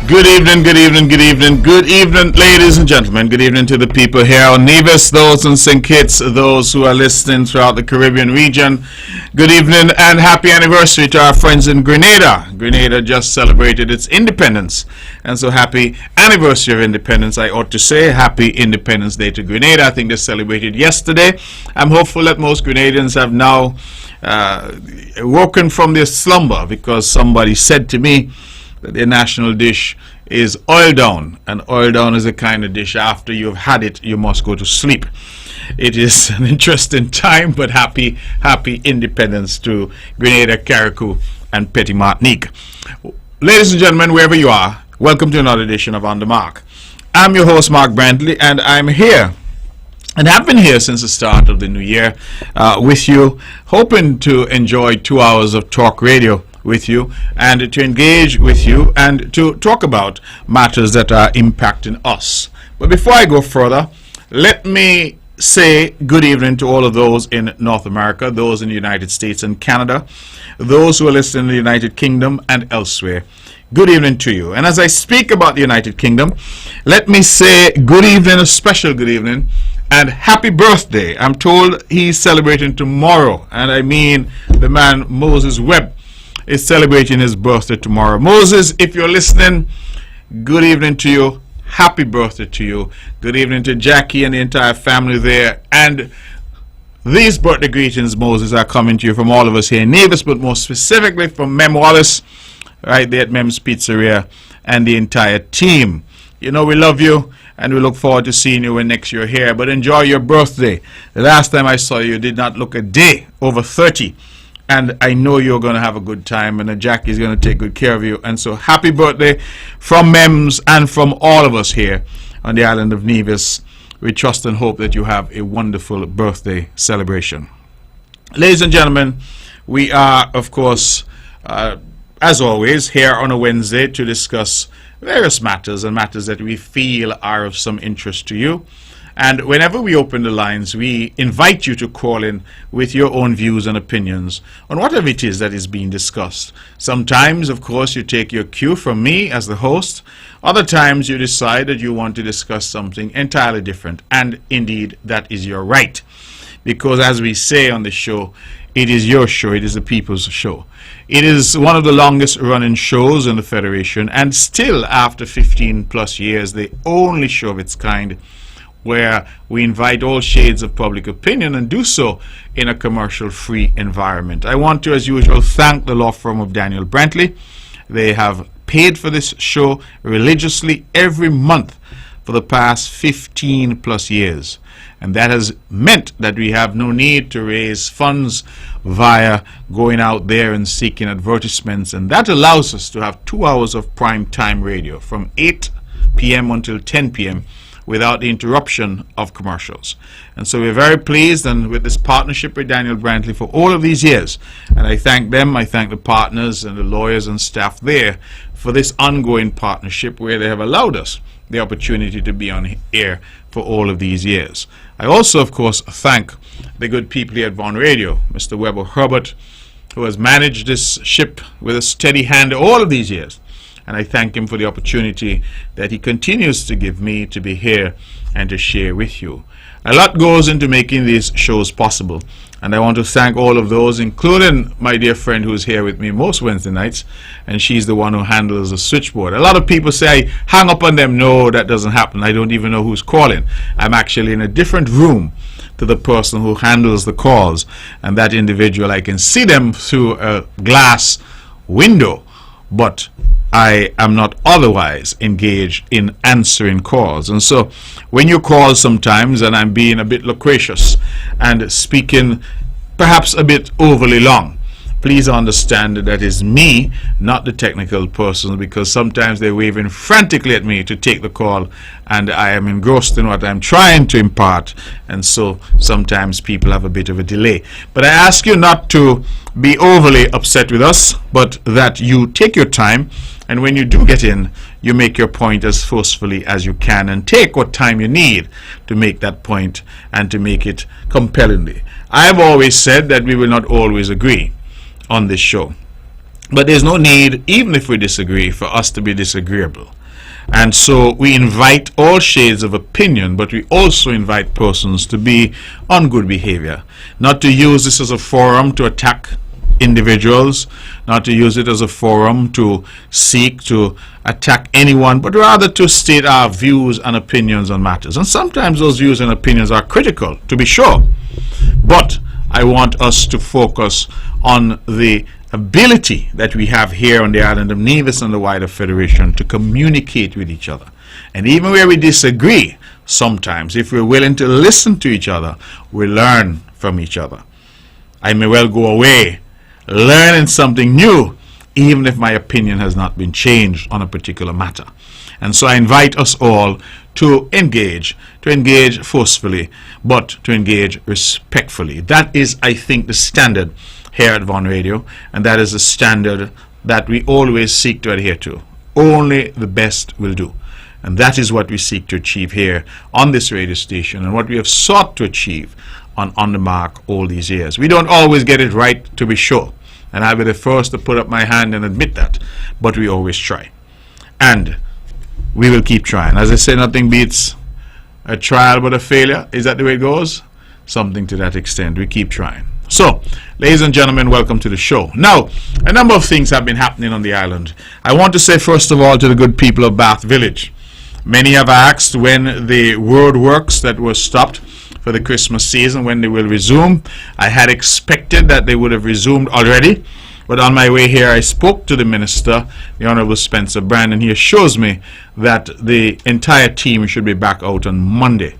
Good evening, good evening, good evening, good evening, ladies and gentlemen. Good evening to the people here on Nevis, those in St. Kitts, those who are listening throughout the Caribbean region. Good evening and happy anniversary to our friends in Grenada. Grenada just celebrated its independence. And so happy anniversary of independence. I ought to say happy Independence Day to Grenada. I think they celebrated yesterday. I'm hopeful that most Grenadians have now woken from their slumber, because somebody said to me that their national dish is oil down, and oil down is a kind of dish after you've had it you must go to sleep. It is an interesting time, but happy independence to Grenada, Carriacou and Petit Martinique. Ladies and gentlemen, wherever you are, welcome to another edition of On the Mark. I'm your host, Mark Brantley, and I'm here and have been here since the start of the new year with you, hoping to enjoy 2 hours of talk radio with you and to engage with you and to talk about matters that are impacting us. But before I go further, let me say good evening to all of those in North America, those in the United States and Canada, those who are listening in the United Kingdom and elsewhere. Good evening to you. And as I speak about the United Kingdom, let me say good evening, a special good evening, and happy birthday. I'm told he's celebrating tomorrow, and I mean the man Moses Webb is celebrating his birthday tomorrow. Moses, if you're listening, good evening to you. Happy birthday to you. Good evening to Jackie and the entire family there. And these birthday greetings, Moses, are coming to you from all of us here in Nevis, but more specifically from Mem Wallace, right there at Mem's Pizzeria, and the entire team. You know we love you, and we look forward to seeing you when next you're here. But enjoy your birthday. The last time I saw you, you did not look a day over 30. And I know you're going to have a good time, and Jackie's going to take good care of you. And so happy birthday from Mems and from all of us here on the island of Nevis. We trust and hope that you have a wonderful birthday celebration. Ladies and gentlemen, we are, of course, as always, here on a Wednesday to discuss various matters and matters that we feel are of some interest to you. And whenever we open the lines, we invite you to call in with your own views and opinions on whatever it is that is being discussed. Sometimes, of course, you take your cue from me as the host. Other times, you decide that you want to discuss something entirely different. And indeed, that is your right. Because as we say on the show, it is your show. It is the people's show. It is one of the longest running shows in the Federation, and still, after 15 plus years, the only show of its kind where we invite all shades of public opinion and do so in a commercial-free environment. I want to, as usual, thank the law firm of Daniel Brantley. They have paid for this show religiously every month for the past 15 plus years. And that has meant that we have no need to raise funds via going out there and seeking advertisements. And that allows us to have 2 hours of prime time radio from 8 p.m. until 10 p.m. without the interruption of commercials. And so we're very pleased and with this partnership with Daniel Brantley for all of these years. And I thank them, I thank the partners and the lawyers and staff there for this ongoing partnership where they have allowed us the opportunity to be on air for all of these years. I also, of course, thank the good people here at Vaughan Radio, Mr. Weber Herbert, who has managed this ship with a steady hand all of these years. And I thank him for the opportunity that he continues to give me to be here and to share with you. A lot goes into making these shows possible. And I want to thank all of those, including my dear friend who's here with me most Wednesday nights. And she's the one who handles the switchboard. A lot of people say I hang up on them. No, that doesn't happen. I don't even know who's calling. I'm actually in a different room to the person who handles the calls. And that individual, I can see them through a glass window. But I am not otherwise engaged in answering calls. And so when you call sometimes, and I'm being a bit loquacious and speaking perhaps a bit overly long, please understand that is me, not the technical person, because sometimes they're waving frantically at me to take the call, and I am engrossed in what I'm trying to impart, and so sometimes people have a bit of a delay. But I ask you not to be overly upset with us, but that you take your time, and when you do get in, you make your point as forcefully as you can, and take what time you need to make that point and to make it compellingly. I've always said that we will not always agree on this show. But there's no need, even if we disagree, for us to be disagreeable. And so we invite all shades of opinion, but we also invite persons to be on good behavior, not to use this as a forum to attack individuals, not to use it as a forum to seek to attack anyone, but rather to state our views and opinions on matters. And sometimes those views and opinions are critical, to be sure, but I want us to focus on the ability that we have here on the island of Nevis and the wider Federation to communicate with each other. And even where we disagree, sometimes, if we're willing to listen to each other, we learn from each other. I may well go away learning something new, even if my opinion has not been changed on a particular matter. And so I invite us all to engage forcefully, but to engage respectfully. That is, I think, the standard here at Von Radio, and that is the standard that we always seek to adhere to. Only the best will do. And that is what we seek to achieve here on this radio station, and what we have sought to achieve on the mark all these years. We don't always get it right, to be sure, and I'll be the first to put up my hand and admit that, but we always try. And we will keep trying. As I say, nothing beats a trial but a failure. Is that the way it goes? Something to that extent. We keep trying. So, ladies and gentlemen, welcome to the show. Now, a number of things have been happening on the island. I want to say, first of all, to the good people of Bath Village. Many have asked when the road works that were stopped for the Christmas season, when they will resume. I had expected that they would have resumed already, but on my way here I spoke to the minister, the Honorable Spencer Brand, and he assures me that the entire team should be back out on Monday.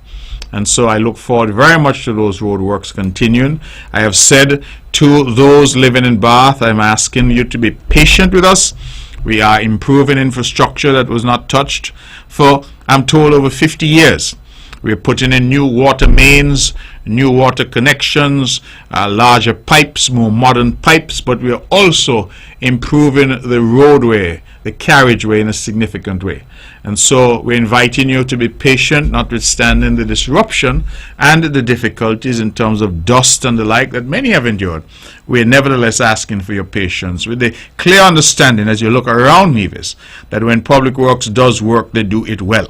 And so I look forward very much to those road works continuing. I have said to those living in Bath, I'm asking you to be patient with us. We are improving infrastructure that was not touched for, I'm told, over 50 years. We're putting in new water mains, new water connections, larger pipes, more modern pipes, but we are also improving the roadway, the carriageway, in a significant way. And so we're inviting you to be patient, notwithstanding the disruption and the difficulties in terms of dust and the like that many have endured. We're nevertheless asking for your patience, with the clear understanding as you look around Nevis that when Public Works does work, they do it well.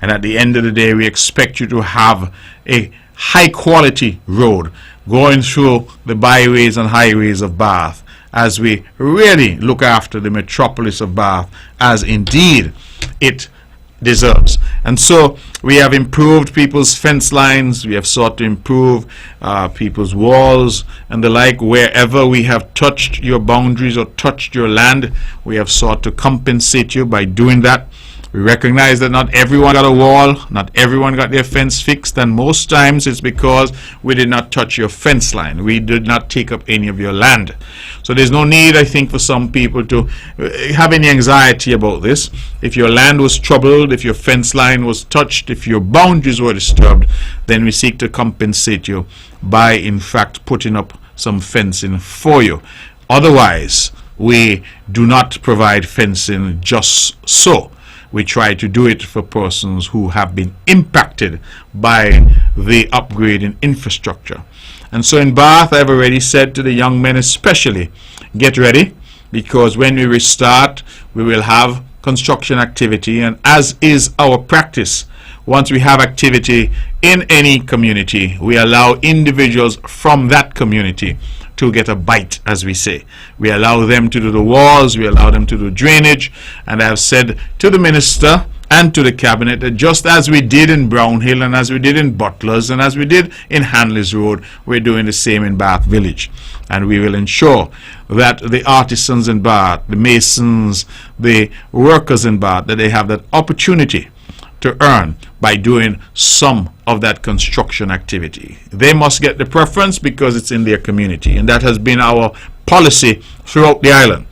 And at the end of the day, we expect you to have a high quality road going through the byways and highways of Bath, as we really look after the metropolis of Bath, as indeed it deserves. And so we have improved people's fence lines, we have sought to improve people's walls and the like. Wherever we have touched your boundaries or touched your land, we have sought to compensate you by doing that. We recognize that not everyone got a wall, not everyone got their fence fixed, and most times it's because we did not touch your fence line. We did not take up any of your land. So there's no need, I think, for some people to have any anxiety about this. If your land was troubled, if your fence line was touched, if your boundaries were disturbed, then we seek to compensate you by, in fact, putting up some fencing for you. Otherwise, we do not provide fencing just so. We try to do it for persons who have been impacted by the upgrade in infrastructure. And so in Bath, I've already said to the young men especially, get ready, because when we restart, we will have construction activity. And as is our practice, once we have activity in any community, we allow individuals from that community to get a bite, as we say. We allow them to do the walls, we allow them to do drainage, and I have said to the minister and to the cabinet that just as we did in Brownhill and as we did in Butlers and as we did in Hanley's Road, we're doing the same in Bath Village. And we will ensure that the artisans in Bath, the masons, the workers in Bath, that they have that opportunity to earn by doing some of that construction activity. They must get the preference because it's in their community, and that has been our policy throughout the island.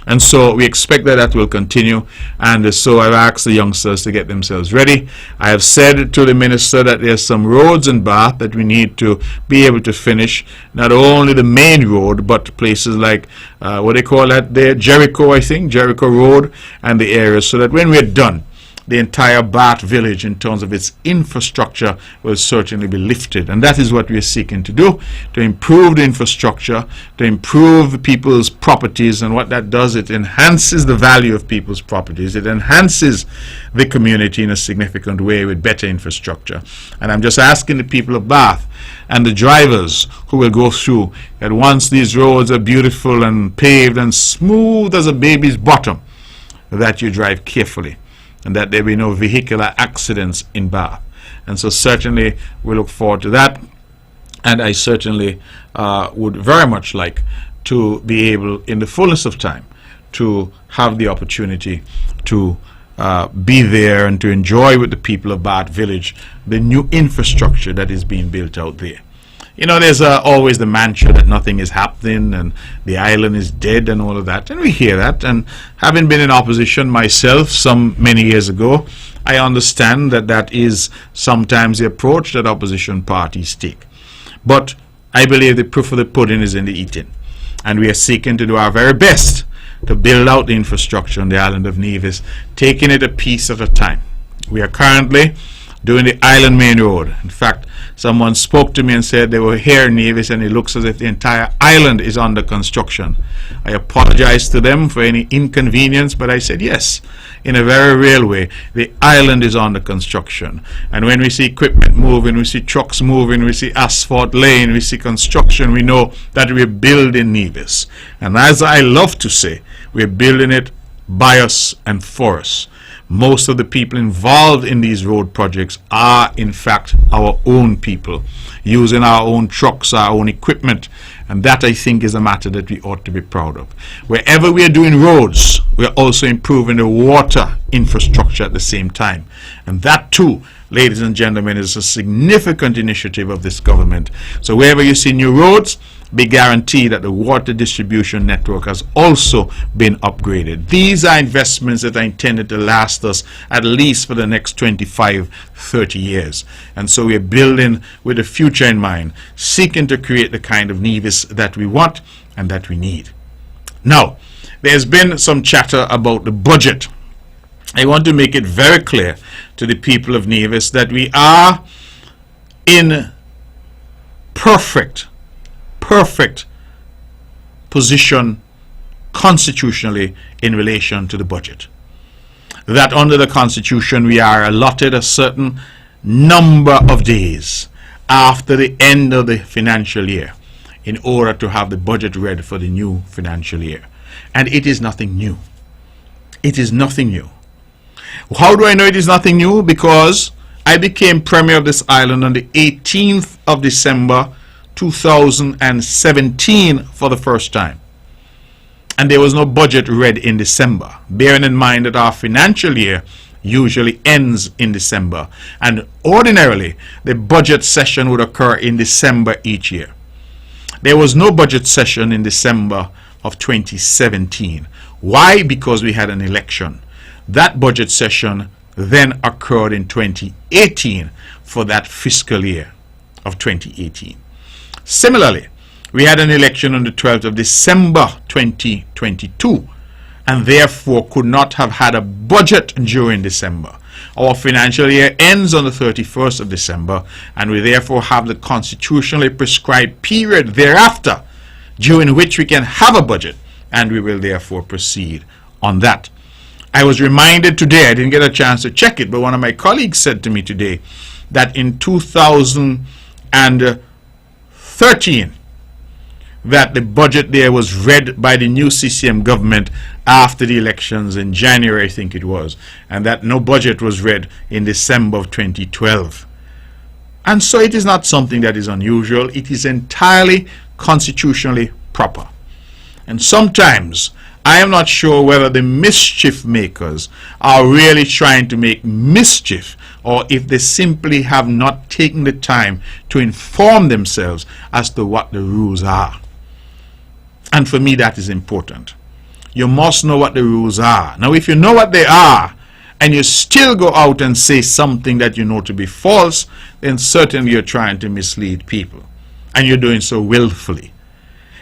And so we expect that that will continue, and so I've asked the youngsters to get themselves ready. I have said to the minister that there's some roads in Bath that we need to be able to finish, not only the main road, but places like what they call that there, Jericho, I think, Jericho Road and the areas, so that when we're done, the entire Bath village in terms of its infrastructure will certainly be lifted. And that is what we are seeking to do, to improve the infrastructure, to improve people's properties. And what that does, it enhances the value of people's properties. It enhances the community in a significant way with better infrastructure. And I'm just asking the people of Bath and the drivers who will go through that once these roads are beautiful and paved and smooth as a baby's bottom, that you drive carefully and that there be no vehicular accidents in Bath. And so certainly we look forward to that, and I certainly would very much like to be able in the fullness of time to have the opportunity to be there and to enjoy with the people of Bath Village the new infrastructure that is being built out there. You know, there's always the mantra that nothing is happening and the island is dead and all of that, and we hear that. And having been in opposition myself many years ago, I understand that that is sometimes the approach that opposition parties take. But I believe the proof of the pudding is in the eating, and we are seeking to do our very best to build out the infrastructure on the island of Nevis, taking it a piece at a time. We are currently doing the Island Main Road. In fact, someone spoke to me and said they were here in Nevis and it looks as if the entire island is under construction. I apologized to them for any inconvenience, but I said yes, in a very real way, the island is under construction. And when we see equipment moving, we see trucks moving, we see asphalt laying, we see construction, we know that we're building Nevis. And as I love to say, we're building it by us and for us. Most of the people involved in these road projects are in fact our own people, using our own trucks, our own equipment, and that I think is a matter that we ought to be proud of. Wherever we are doing roads, we are also improving the water infrastructure at the same time, and that too, ladies and gentlemen, is a significant initiative of this government. So wherever you see new roads, be guaranteed that the water distribution network has also been upgraded. These are investments that are intended to last us at least for the next 25-30 years. And so we're building with the future in mind, seeking to create the kind of Nevis that we want and that we need. Now, there's been some chatter about the budget. I want to make it very clear to the people of Nevis that we are in perfect position constitutionally in relation to the budget. That under the Constitution we are allotted a certain number of days after the end of the financial year in order to have the budget ready for the new financial year. And it is nothing new. It is nothing new. How do I know it is nothing new? Because I became Premier of this island on the 18th of December 2017 for the first time, and there was no budget read in December, bearing in mind that our financial year usually ends in December, and ordinarily the budget session would occur in December each year. There was no budget session in December of 2017. Why? Because we had an election. That budget session then occurred in 2018 for that fiscal year of 2018. Similarly, we had an election on the 12th of December 2022 and therefore could not have had a budget during December. Our financial year ends on the 31st of December and we therefore have the constitutionally prescribed period thereafter during which we can have a budget, and we will therefore proceed on that. I was reminded today, I didn't get a chance to check it, but one of my colleagues said to me today that in 2013 that the budget there was read by the new CCM government after the elections in January, I think it was, and that no budget was read in December of 2012. And so it is not something that is unusual. It is entirely constitutionally proper. And sometimes I am not sure whether the mischief makers are really trying to make mischief, or if they simply have not taken the time to inform themselves as to what the rules are. And for me, that is important. You must know what the rules are. Now, if you know what they are, and you still go out and say something that you know to be false, then certainly you're trying to mislead people. And you're doing so willfully.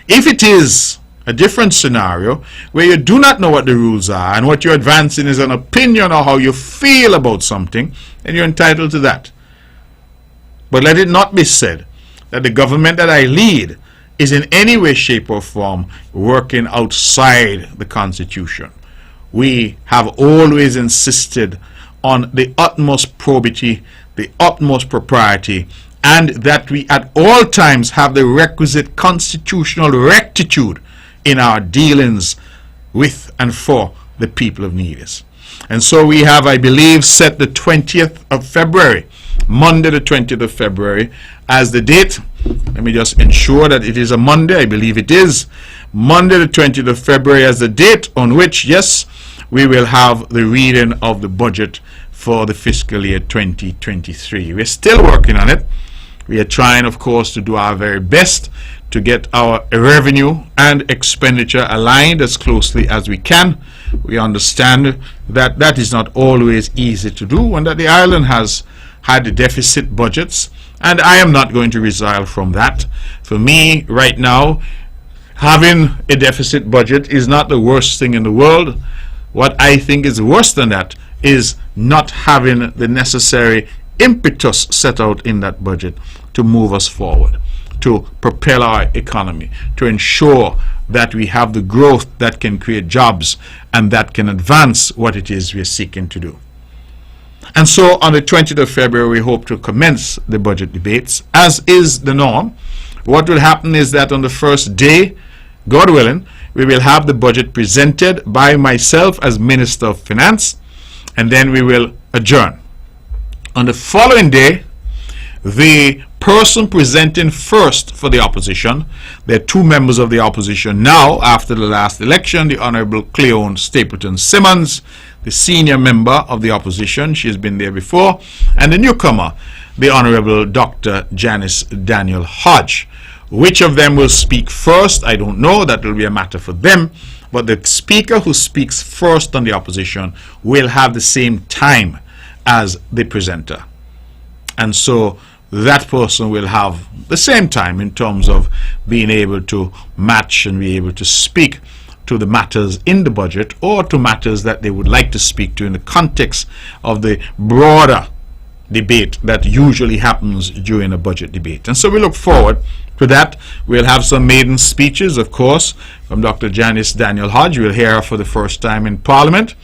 If it is a different scenario where you do not know what the rules are and what you're advancing is an opinion or how you feel about something, then you're entitled to that. But let it not be said that the government that I lead is in any way, shape, or form working outside the Constitution. We have always insisted on the utmost probity, the utmost propriety, and that we at all times have the requisite constitutional rectitude in our dealings with and for the people of Nevis. And so we have, I believe, set the 20th of February, Monday the 20th of February, as the date. Let me just ensure that it is a Monday. I believe it is. Monday the 20th of February as the date on which, yes, we will have the reading of the budget for the fiscal year 2023. We're still working on it. We are trying, of course, to do our very best to get our revenue and expenditure aligned as closely as we can. We understand that that is not always easy to do and that the island has had deficit budgets, and I am not going to resile from that. For me, right now, having a deficit budget is not the worst thing in the world. What I think is worse than that is not having the necessary impetus set out in that budget to move us forward, to propel our economy, to ensure that we have the growth that can create jobs and that can advance what it is we're seeking to do. And so on the 20th of February, we hope to commence the budget debates, as is the norm. What will happen is that on the first day, God willing, we will have the budget presented by myself as Minister of Finance, and then we will adjourn. On the following day, the person presenting first for the opposition, there are two members of the opposition now after the last election, the Honorable Cleone Stapleton Simmons, the senior member of the opposition, she has been there before, and the newcomer, the Honorable Dr. Janice Daniel Hodge. Which of them will speak first, I don't know. That will be a matter for them. But the speaker who speaks first on the opposition will have the same time as the presenter. And so that person will have the same time in terms of being able to match and be able to speak to the matters in the budget or to matters that they would like to speak to in the context of the broader debate that usually happens during a budget debate. And so we look forward to that. We'll have some maiden speeches, of course, from Dr. Janice Daniel Hodge. We'll hear her for the first time in Parliament.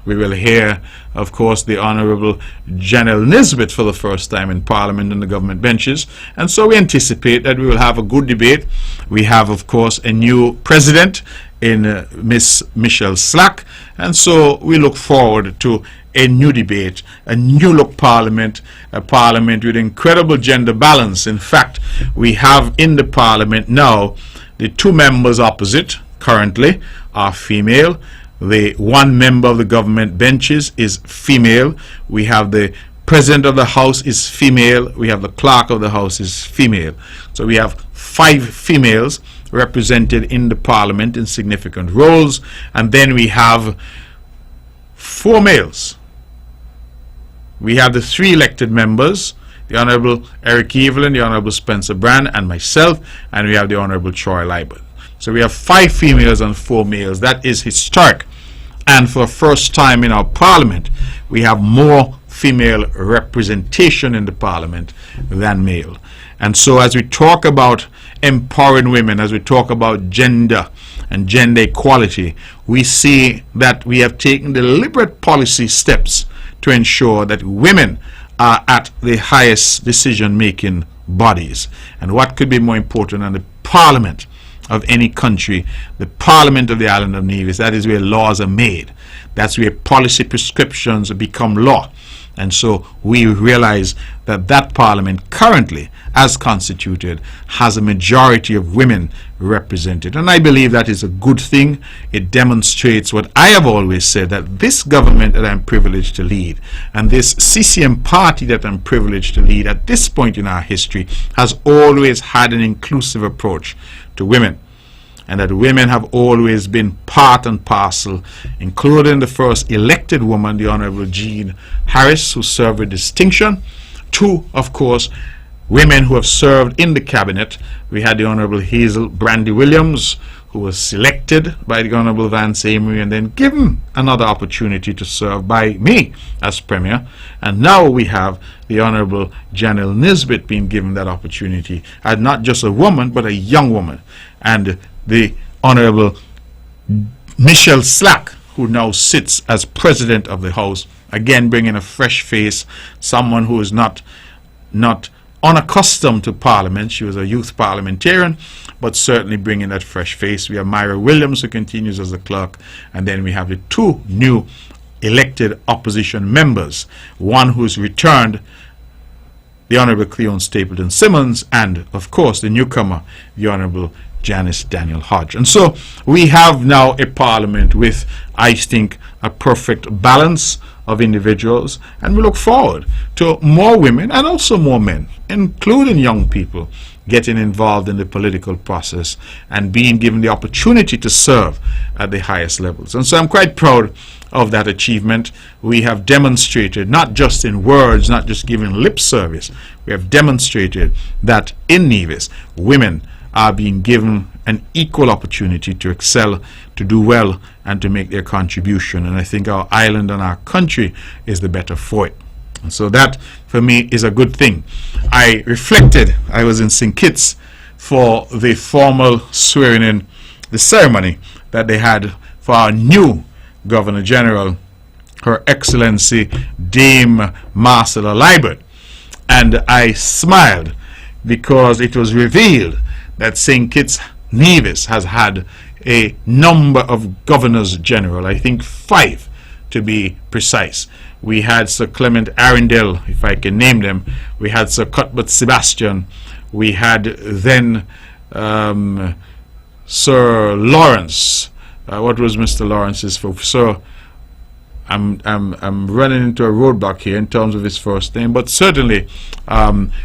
We will hear, of course, the Honorable Janelle Nisbet for the first time in Parliament and the government benches. And so we anticipate that we will have a good debate. We have, of course, a new president in Miss Michelle Slack. And so we look forward to a new debate, a new look parliament, a parliament with incredible gender balance. In fact, we have in the parliament now the two members opposite currently are female. The one member of the government benches is female. We have the president of the house is female. We have the clerk of the house is female. So we have 5 females represented in the parliament in significant roles, and then we have 4 males. We have the 3 elected members, the Honorable Eric Evelyn, the Honorable Spencer Brand, and myself, and we have the Honorable Troy Libert. So we have 5 females and 4 males. That is historic. And for the first time in our parliament, we have more female representation in the parliament than male. And so as we talk about empowering women, as we talk about gender and gender equality, we see that we have taken deliberate policy steps to ensure that women are at the highest decision-making bodies. And what could be more important than the parliament of any country, the parliament of the island of Nevis? That is where laws are made. That's where policy prescriptions become law. And so we realize that that parliament currently, as constituted, has a majority of women represented. And I believe that is a good thing. It demonstrates what I have always said, that this government that I'm privileged to lead and this CCM party that I'm privileged to lead at this point in our history has always had an inclusive approach to women. And that women have always been part and parcel, including the first elected woman, the Honorable Jean Harris, who served with distinction, to, of course, women who have served in the cabinet. We had the Honorable Hazel Brandy Williams, who was selected by the Honorable Vance Amory and then given another opportunity to serve by me as Premier. And now we have the Honorable Janelle Nisbet being given that opportunity as not just a woman, but a young woman. And the Honorable Michelle Slack, who now sits as President of the House, again bringing a fresh face, someone who is not unaccustomed to Parliament. She was a youth parliamentarian, but certainly bringing that fresh face. We have Myra Williams, who continues as the clerk, and then we have the two new elected opposition members, one who's returned, the Honorable Cleon Stapleton Simmons, and of course the newcomer, the Honorable Janice Daniel Hodge. And so we have now a Parliament with, I think, a perfect balance of individuals, and we look forward to more women and also more men, including young people, getting involved in the political process and being given the opportunity to serve at the highest levels. And so I'm quite proud of that achievement. We have demonstrated, not just in words, not just giving lip service, we have demonstrated that in Nevis, women are being given an equal opportunity to excel, to do well, and to make their contribution. And I think our island and our country is the better for it. And so that, for me, is a good thing. I reflected, I was in St. Kitts for the formal swearing-in, the ceremony that they had for our new Governor General, Her Excellency Dame Marcella Liebert. And I smiled because it was revealed that St. Kitts Nevis has had a number of governors general, I think 5 to be precise. We had Sir Clement Arundel, if I can name them. We had Sir Cuthbert Sebastian. We had then Sir Lawrence. What was Mr. Lawrence's for? Sir, I'm running into a roadblock here in terms of his first name, but certainly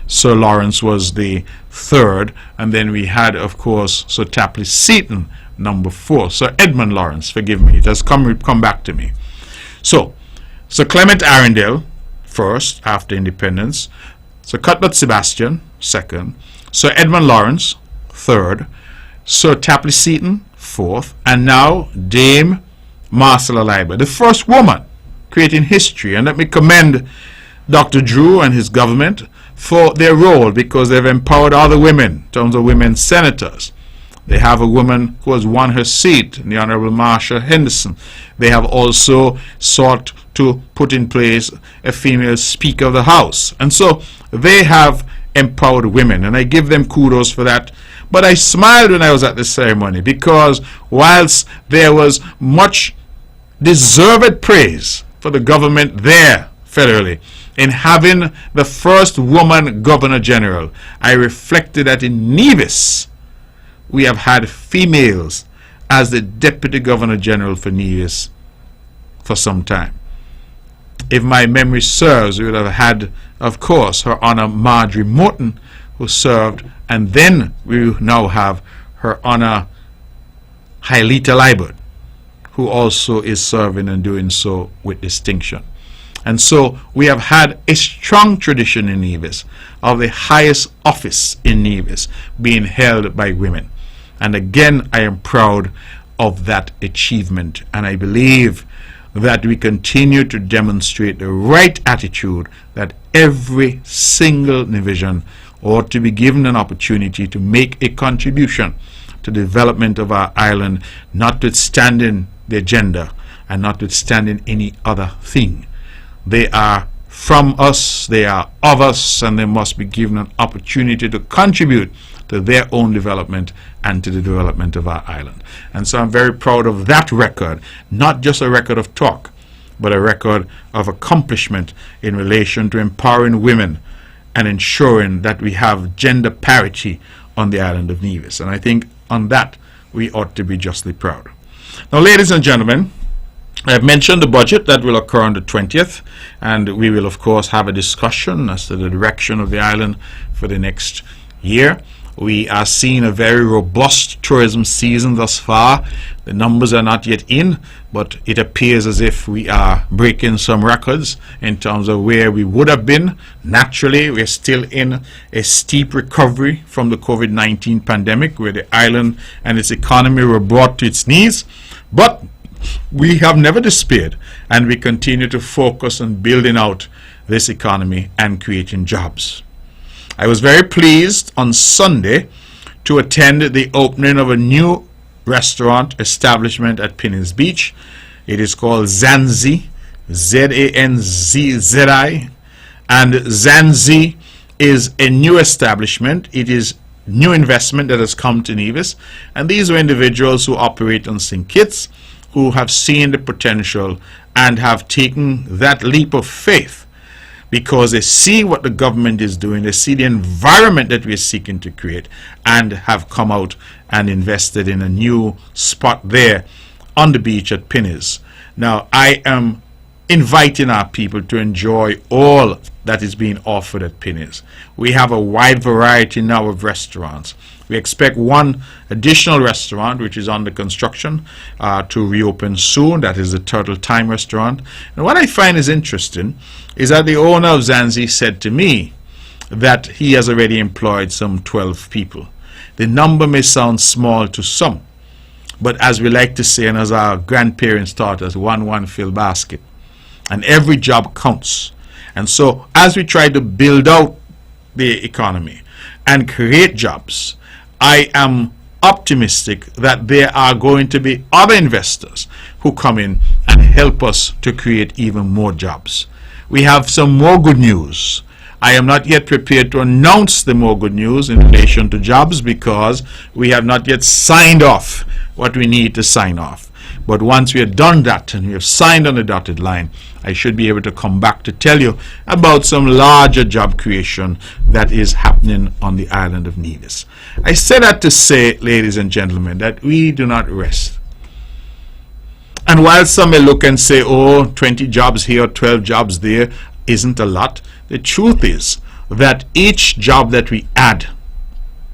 Sir Lawrence was the 3rd, and then we had, of course, Sir Tapley Seaton, number 4. Sir Edmund Lawrence, forgive me, it has come back to me. So, Sir Clement Arundel, 1st after independence, Sir Cuthbert Sebastian, 2nd, Sir Edmund Lawrence, 3rd, Sir Tapley Seaton, 4th, and now Dame Marcella Liebert, the first woman creating history. And let me commend Dr. Drew and his government for their role, because they've empowered other women in terms of women senators. They have a woman who has won her seat, the Honorable Marsha Henderson. They have also sought to put in place a female Speaker of the House. And so they have empowered women, and I give them kudos for that. But I smiled when I was at the ceremony, because whilst there was much deserved praise for the government there federally in having the first woman Governor General, I reflected that in Nevis we have had females as the Deputy Governor General for Nevis for some time. If my memory serves, we would have had, of course, Her Honor Marjorie Morton, who served, and then we now have Her Honor Hyelita Liebert, who also is serving and doing so with distinction. And so we have had a strong tradition in Nevis of the highest office in Nevis being held by women. And again, I am proud of that achievement, and I believe that we continue to demonstrate the right attitude that every single division ought to be given an opportunity to make a contribution to the development of our island, notwithstanding their gender and notwithstanding any other thing. They are from us, they are of us, and they must be given an opportunity to contribute to their own development and to the development of our island. And so I'm very proud of that record, not just a record of talk, but a record of accomplishment in relation to empowering women and ensuring that we have gender parity on the island of Nevis. And I think on that we ought to be justly proud. Now, ladies and gentlemen, I have mentioned the budget that will occur on the 20th, and we will of course have a discussion as to the direction of the island for the next year. We are seeing a very robust tourism season thus far. The numbers are not yet in, but it appears as if we are breaking some records in terms of where we would have been. Naturally, we're still in a steep recovery from the COVID-19 pandemic, where the island and its economy were brought to its knees. But we have never despaired, and we continue to focus on building out this economy and creating jobs. I was very pleased on Sunday to attend the opening of a new restaurant establishment at Penny's Beach. It is called Zanzi, Z-A-N-Z-Z-I, and Zanzi is a new establishment. It is new investment that has come to Nevis, and these are individuals who operate on St. Kitts, who have seen the potential and have taken that leap of faith because they see what the government is doing, they see the environment that we're seeking to create, and have come out and invested in a new spot there on the beach at Penny's. Now, I am inviting our people to enjoy all that is being offered at Penny's. We have a wide variety now of restaurants. We expect one additional restaurant, which is under construction, to reopen soon. That is the Turtle Time restaurant. And what I find is interesting is that the owner of Zanzi said to me that he has already employed some 12 people. The number may sound small to some, but as we like to say, and as our grandparents taught us, one fill basket. And every job counts. And so as we try to build out the economy and create jobs, I am optimistic that there are going to be other investors who come in and help us to create even more jobs. We have some more good news. I am not yet prepared to announce the more good news in relation to jobs because we have not yet signed off what we need to sign off. But once we have done that and we have signed on the dotted line, I should be able to come back to tell you about some larger job creation that is happening on the island of Nevis. I say that to say, ladies and gentlemen, that we do not rest. And while some may look and say, oh, 20 jobs here, 12 jobs there isn't a lot, the truth is that each job that we add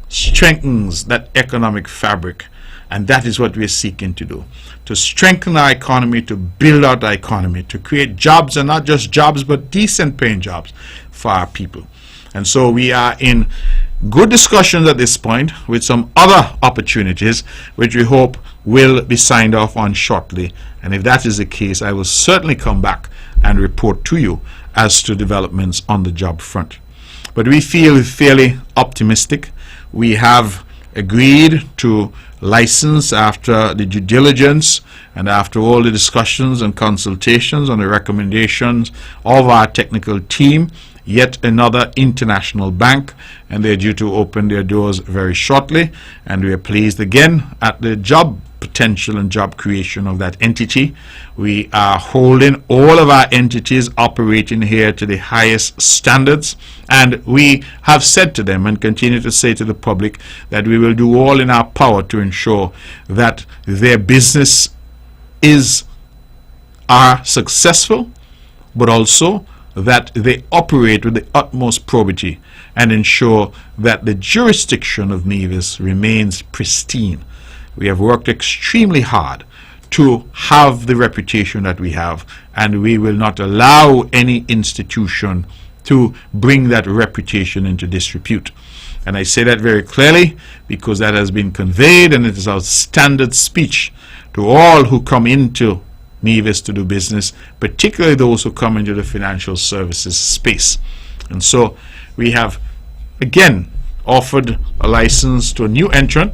strengthens that economic fabric. And that is what we're seeking to do, to strengthen our economy, to build out our economy, to create jobs, and not just jobs, but decent paying jobs for our people. And so we are in good discussions at this point with some other opportunities, which we hope will be signed off on shortly. And if that is the case, I will certainly come back and report to you as to developments on the job front. But we feel fairly optimistic. We have agreed to license, after the due diligence and after all the discussions and consultations on the recommendations of our technical team, yet another international bank, and they're due to open their doors very shortly. And we are pleased again at the job potential and job creation of that entity. We are holding all of our entities operating here to the highest standards, and we have said to them and continue to say to the public that we will do all in our power to ensure that their business are successful, but also that they operate with the utmost probity and ensure that the jurisdiction of Nevis remains pristine. We have worked extremely hard to have the reputation that we have, and we will not allow any institution to bring that reputation into disrepute. And I say that very clearly because that has been conveyed, and it is our standard speech to all who come into Nevis to do business, particularly those who come into the financial services space. And so we have again offered a license to a new entrant,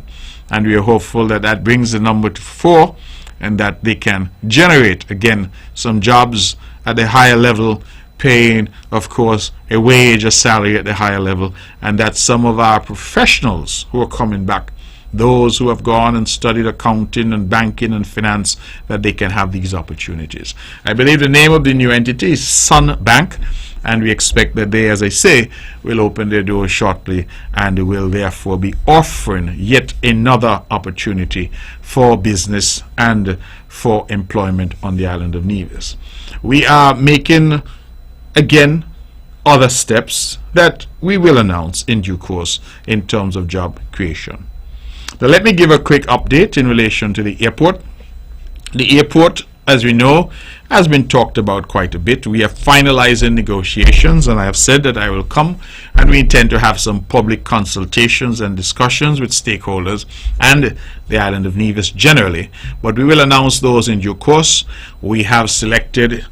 and we are hopeful that that brings the number to 4 and that they can generate again some jobs at a higher level, paying, of course, a wage, a salary at the higher level, and that some of our professionals who are coming back, those who have gone and studied accounting and banking and finance, that they can have these opportunities. I believe the name of the new entity is Sun Bank, and we expect that they, as I say, will open their doors shortly and will therefore be offering yet another opportunity for business and for employment on the island of Nevis. We are making, again, other steps that we will announce in due course in terms of job creation. Now let me give a quick update in relation to the airport. The airport, as we know, has been talked about quite a bit. We are finalizing negotiations, and I have said that I will come, and we intend to have some public consultations and discussions with stakeholders and the island of Nevis generally, but we will announce those in due course. We have selected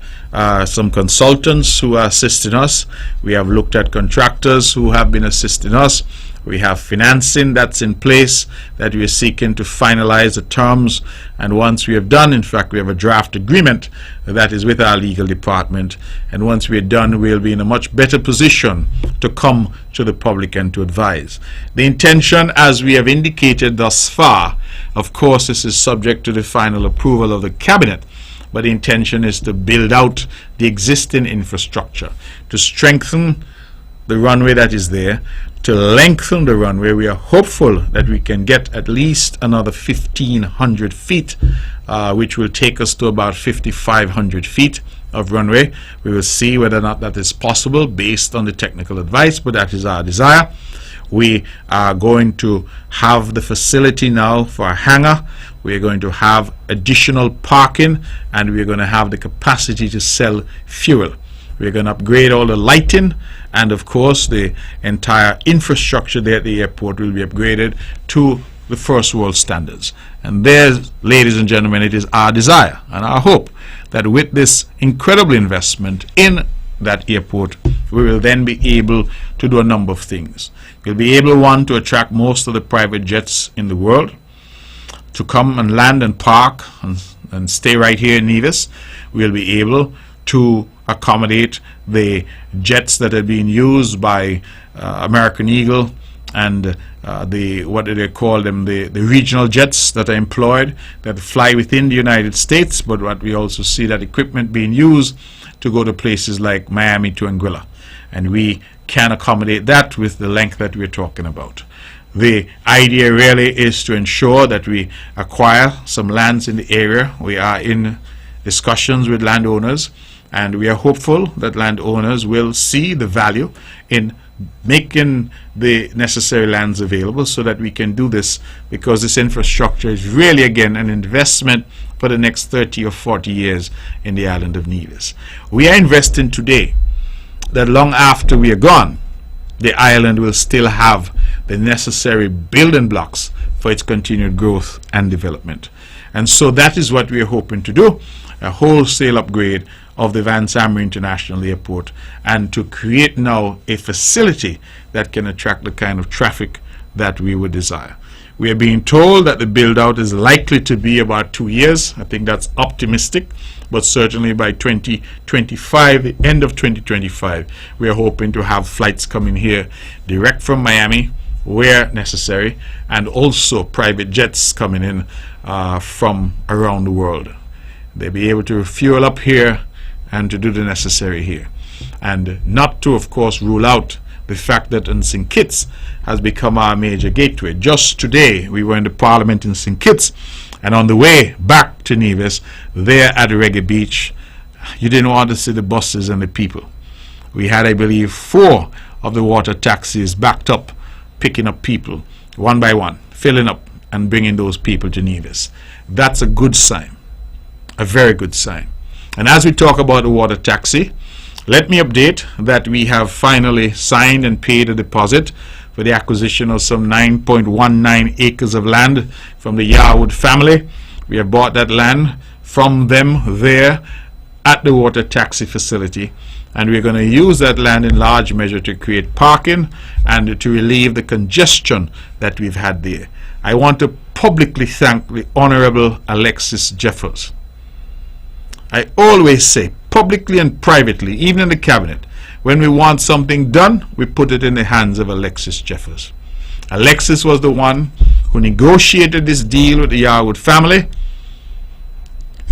some consultants who are assisting us. We have looked at contractors who have been assisting us. We have financing that's in place that we are seeking to finalize the terms, and once we have done, in fact we have a draft agreement that is with our legal department, and once we are done we'll be in a much better position to come to the public and to advise. The intention, as we have indicated thus far, of course this is subject to the final approval of the cabinet, but the intention is to build out the existing infrastructure, to strengthen the runway that is there, to lengthen the runway. We are hopeful that we can get at least another 1,500 feet, which will take us to about 5,500 feet of runway. We will see whether or not that is possible based on the technical advice, but that is our desire. We are going to have the facility now for a hangar. We are going to have additional parking, and we are going to have the capacity to sell fuel. We're going to upgrade all the lighting, and of course the entire infrastructure there at the airport will be upgraded to the first world standards. And there's, ladies and gentlemen, it is our desire and our hope that with this incredible investment in that airport, we will then be able to do a number of things. We'll be able, one, to attract most of the private jets in the world to come and land and park and stay right here in Nevis. We'll be able to accommodate the jets that are being used by American Eagle and what do they call them, the regional jets that are employed that fly within the United States, but what we also see that equipment being used to go to places like Miami to Anguilla, and we can accommodate that with the length that we're talking about. The idea really is to ensure that we acquire some lands in the area. We are in discussions with landowners, and we are hopeful that landowners will see the value in making the necessary lands available so that we can do this, because this infrastructure is really, again, an investment for the next 30 or 40 years in the island of Nevis. We are investing today that long after we are gone, the island will still have the necessary building blocks for its continued growth and development. And so that is what we are hoping to do, a wholesale upgrade of the Vance Amory International Airport, and to create now a facility that can attract the kind of traffic that we would desire. We are being told that the build out is likely to be about 2 years. I think that's optimistic, but certainly by 2025, the end of 2025, we are hoping to have flights coming here direct from Miami where necessary, and also private jets coming in from around the world. They'll be able to fuel up here and to do the necessary here, and not to, of course, rule out the fact that in St. Kitts has become our major gateway. Just today we were in the Parliament in St. Kitts, and on the way back to Nevis, there at Reggae Beach, you didn't want to see the buses and the people. We had, I believe, 4 of the water taxis backed up, picking up people one by one, filling up and bringing those people to Nevis. That's a good sign, a very good sign. And as we talk about the water taxi, let me update that we have finally signed and paid a deposit for the acquisition of some 9.19 acres of land from the Yarwood family. We have bought that land from them there at the water taxi facility, and we're going to use that land in large measure to create parking and to relieve the congestion that we've had there. I want to publicly thank the Honorable Alexis Jeffers. I always say, publicly and privately, even in the cabinet, when we want something done, we put it in the hands of Alexis Jeffers. Alexis was the one who negotiated this deal with the Yarwood family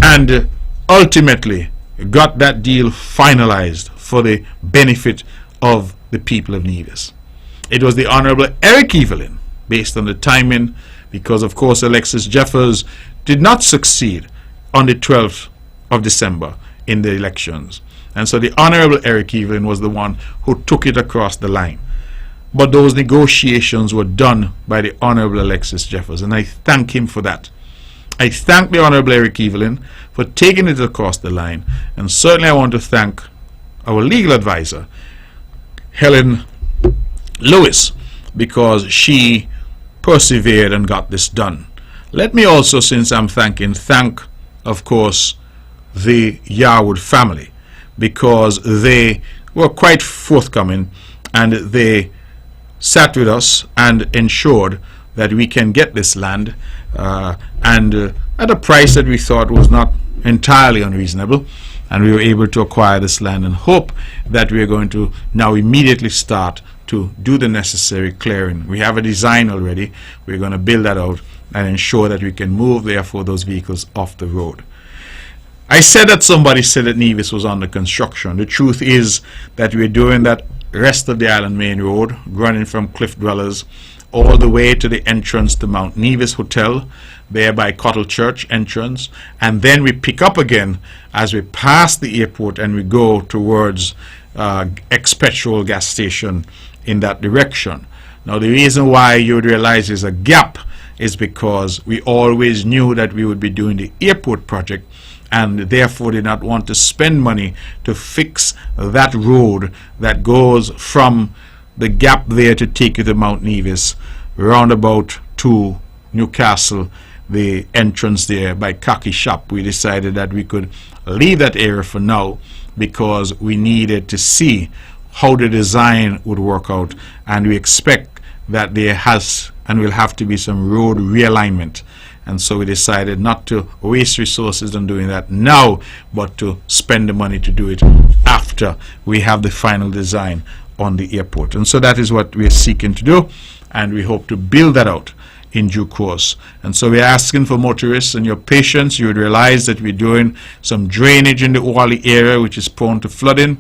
and ultimately got that deal finalized for the benefit of the people of Nevis. It was the Honorable Eric Evelyn, based on the timing, because of course Alexis Jeffers did not succeed on the 12th of December in the elections, And so the Honorable Eric Evelyn was the one who took it across the line. But those negotiations were done by the Honorable Alexis Jeffers, and I thank him for that. I thank the Honorable Eric Evelyn for taking it across the line, and certainly I want to thank our legal advisor, Helen Lewis, because she persevered and got this done. Let me also, since I'm thank, of course, the Yarwood family, because they were quite forthcoming and they sat with us and ensured that we can get this land and at a price that we thought was not entirely unreasonable, and we were able to acquire this land and hope that we are going to now immediately start to do the necessary clearing. We have a design already. We're going to build that out and ensure that we can move, therefore, those vehicles off the road. I said that somebody said that Nevis was under construction. The truth is that we're doing that rest of the Island Main Road, running from Cliff Dwellers all the way to the entrance to Mount Nevis Hotel, there by Cottle Church entrance, and then we pick up again as we pass the airport and we go towards ex-petrol gas station in that direction. Now the reason why you would realize there's a gap is because we always knew that we would be doing the airport project, and therefore did not want to spend money to fix that road that goes from the gap there to take you to Mount Nevis, roundabout to Newcastle, the entrance there by Khaki Shop. We decided that we could leave that area for now because we needed to see how the design would work out, and we expect that there has and will have to be some road realignment. And so we decided not to waste resources on doing that now, but to spend the money to do it after we have the final design on the airport. And so that is what we are seeking to do, and we hope to build that out in due course. And so we're asking for motorists and your patience. You would realize that we're doing some drainage in the Wally area, which is prone to flooding.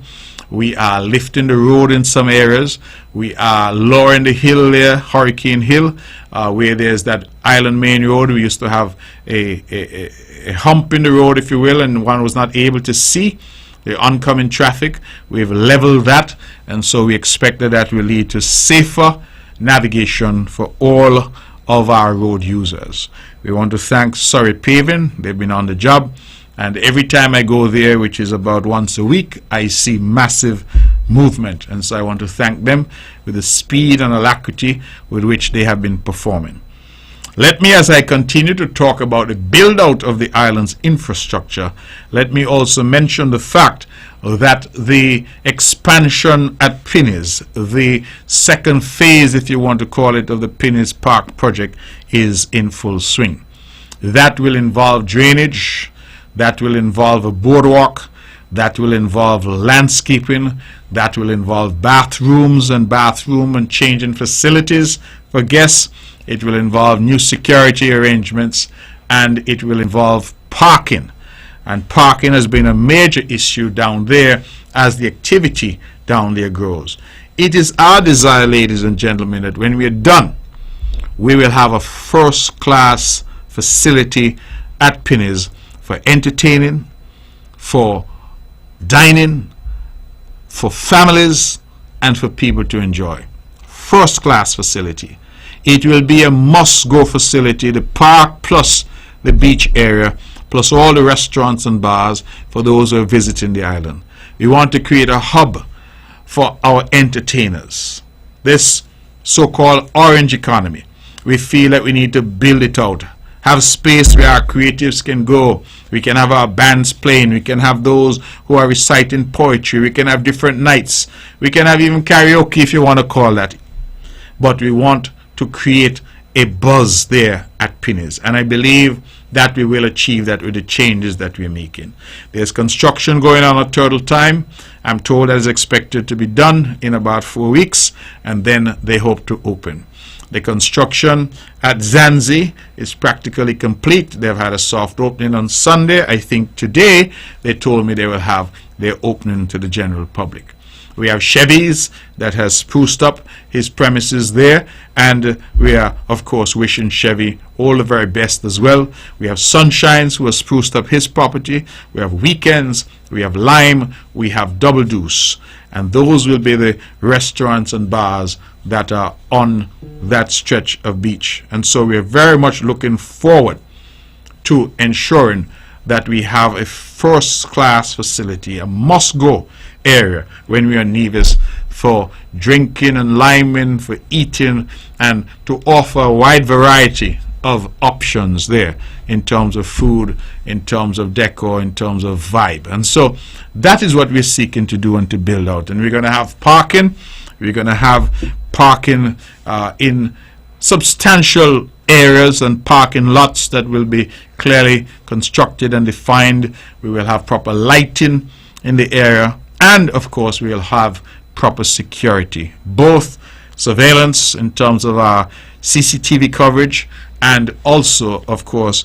We are lifting the road in some areas. We are lowering the hill there, Hurricane Hill, where there's that Island Main Road. We used to have a hump in the road, if you will, and one was not able to see the oncoming traffic. We've leveled that, and so we expect that that will lead to safer navigation for all of our road users. We want to thank Surrey Paving. They've been on the job, and every time I go there, which is about once a week, I see massive movement, and so I want to thank them with the speed and alacrity with which they have been performing. Let me, as I continue to talk about the build out of the island's infrastructure, let me also mention the fact that the expansion at Pinnies, the second phase, if you want to call it, of the Pinnies Park project is in full swing. That will involve drainage, that will involve a boardwalk, that will involve landscaping, that will involve bathrooms and bathroom and changing facilities for guests. It will involve new security arrangements, and it will involve parking. And parking has been a major issue down there as the activity down there grows. It is our desire, ladies and gentlemen, that when we are done, we will have a first-class facility at Pinnies for entertaining, for dining, for families, and for people to enjoy. First-class facility. It will be a must-go facility, the park plus the beach area, plus all the restaurants and bars for those who are visiting the island. We want to create a hub for our entertainers. This so-called orange economy, we feel that we need to build it out. Have space where our creatives can go. We can have our bands playing. We can have those who are reciting poetry. We can have different nights. We can have even karaoke, if you want to call that. But we want to create a buzz there at Pinnies, and I believe that we will achieve that with the changes that we're making. There's construction going on at Turtle Time. I'm told that is expected to be done in about 4 weeks, and then they hope to open. The construction at Zanzi is practically complete. They've had a soft opening on Sunday. I think today they told me they will have their opening to the general public. We have Chevy's that has spruced up his premises there, and we are of course wishing Chevy all the very best as well. We have Sunshine's who has spruced up his property. We have Weekends, we have Lime, we have Double Deuce, and those will be the restaurants and bars that are on that stretch of beach. And so we are very much looking forward to ensuring that we have a first-class facility, a must-go area when we are in Nevis, for drinking and liming, for eating, and to offer a wide variety of options there in terms of food, in terms of decor, in terms of vibe. And so that is what we're seeking to do and to build out. And we're going to have parking. We're going to have parking in substantial areas and parking lots that will be clearly constructed and defined. We will have proper lighting in the area, and of course we will have proper security, both surveillance in terms of our CCTV coverage and also of course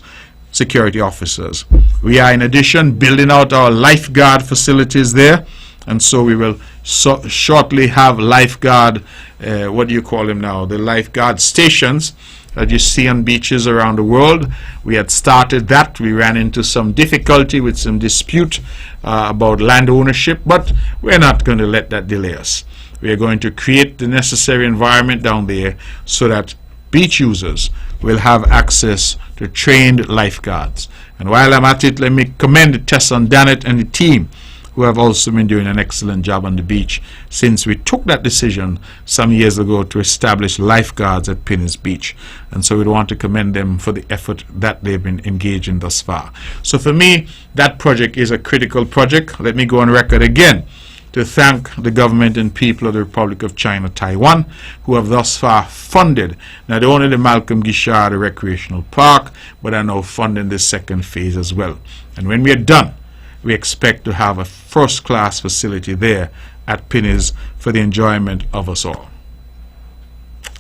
security officers. We are in addition building out our lifeguard facilities there, and so we will shortly have lifeguard, what do you call them now, the lifeguard stations that you see on beaches around the world. We had started that. We ran into some difficulty with some dispute about land ownership, but we're not going to let that delay us. We are going to create the necessary environment down there so that beach users will have access to trained lifeguards. And while I'm at it, let me commend Tesson Dannett and the team, who have also been doing an excellent job on the beach since we took that decision some years ago to establish lifeguards at Pinnis Beach. And so we want to commend them for the effort that they've been engaged in thus far. So for me, that project is a critical project. Let me go on record again to thank the government and people of the Republic of China, Taiwan, who have thus far funded not only the Malcolm Guichard Recreational Park, but are now funding the second phase as well. And when we are done, we expect to have a first-class facility there at Pinnis for the enjoyment of us all.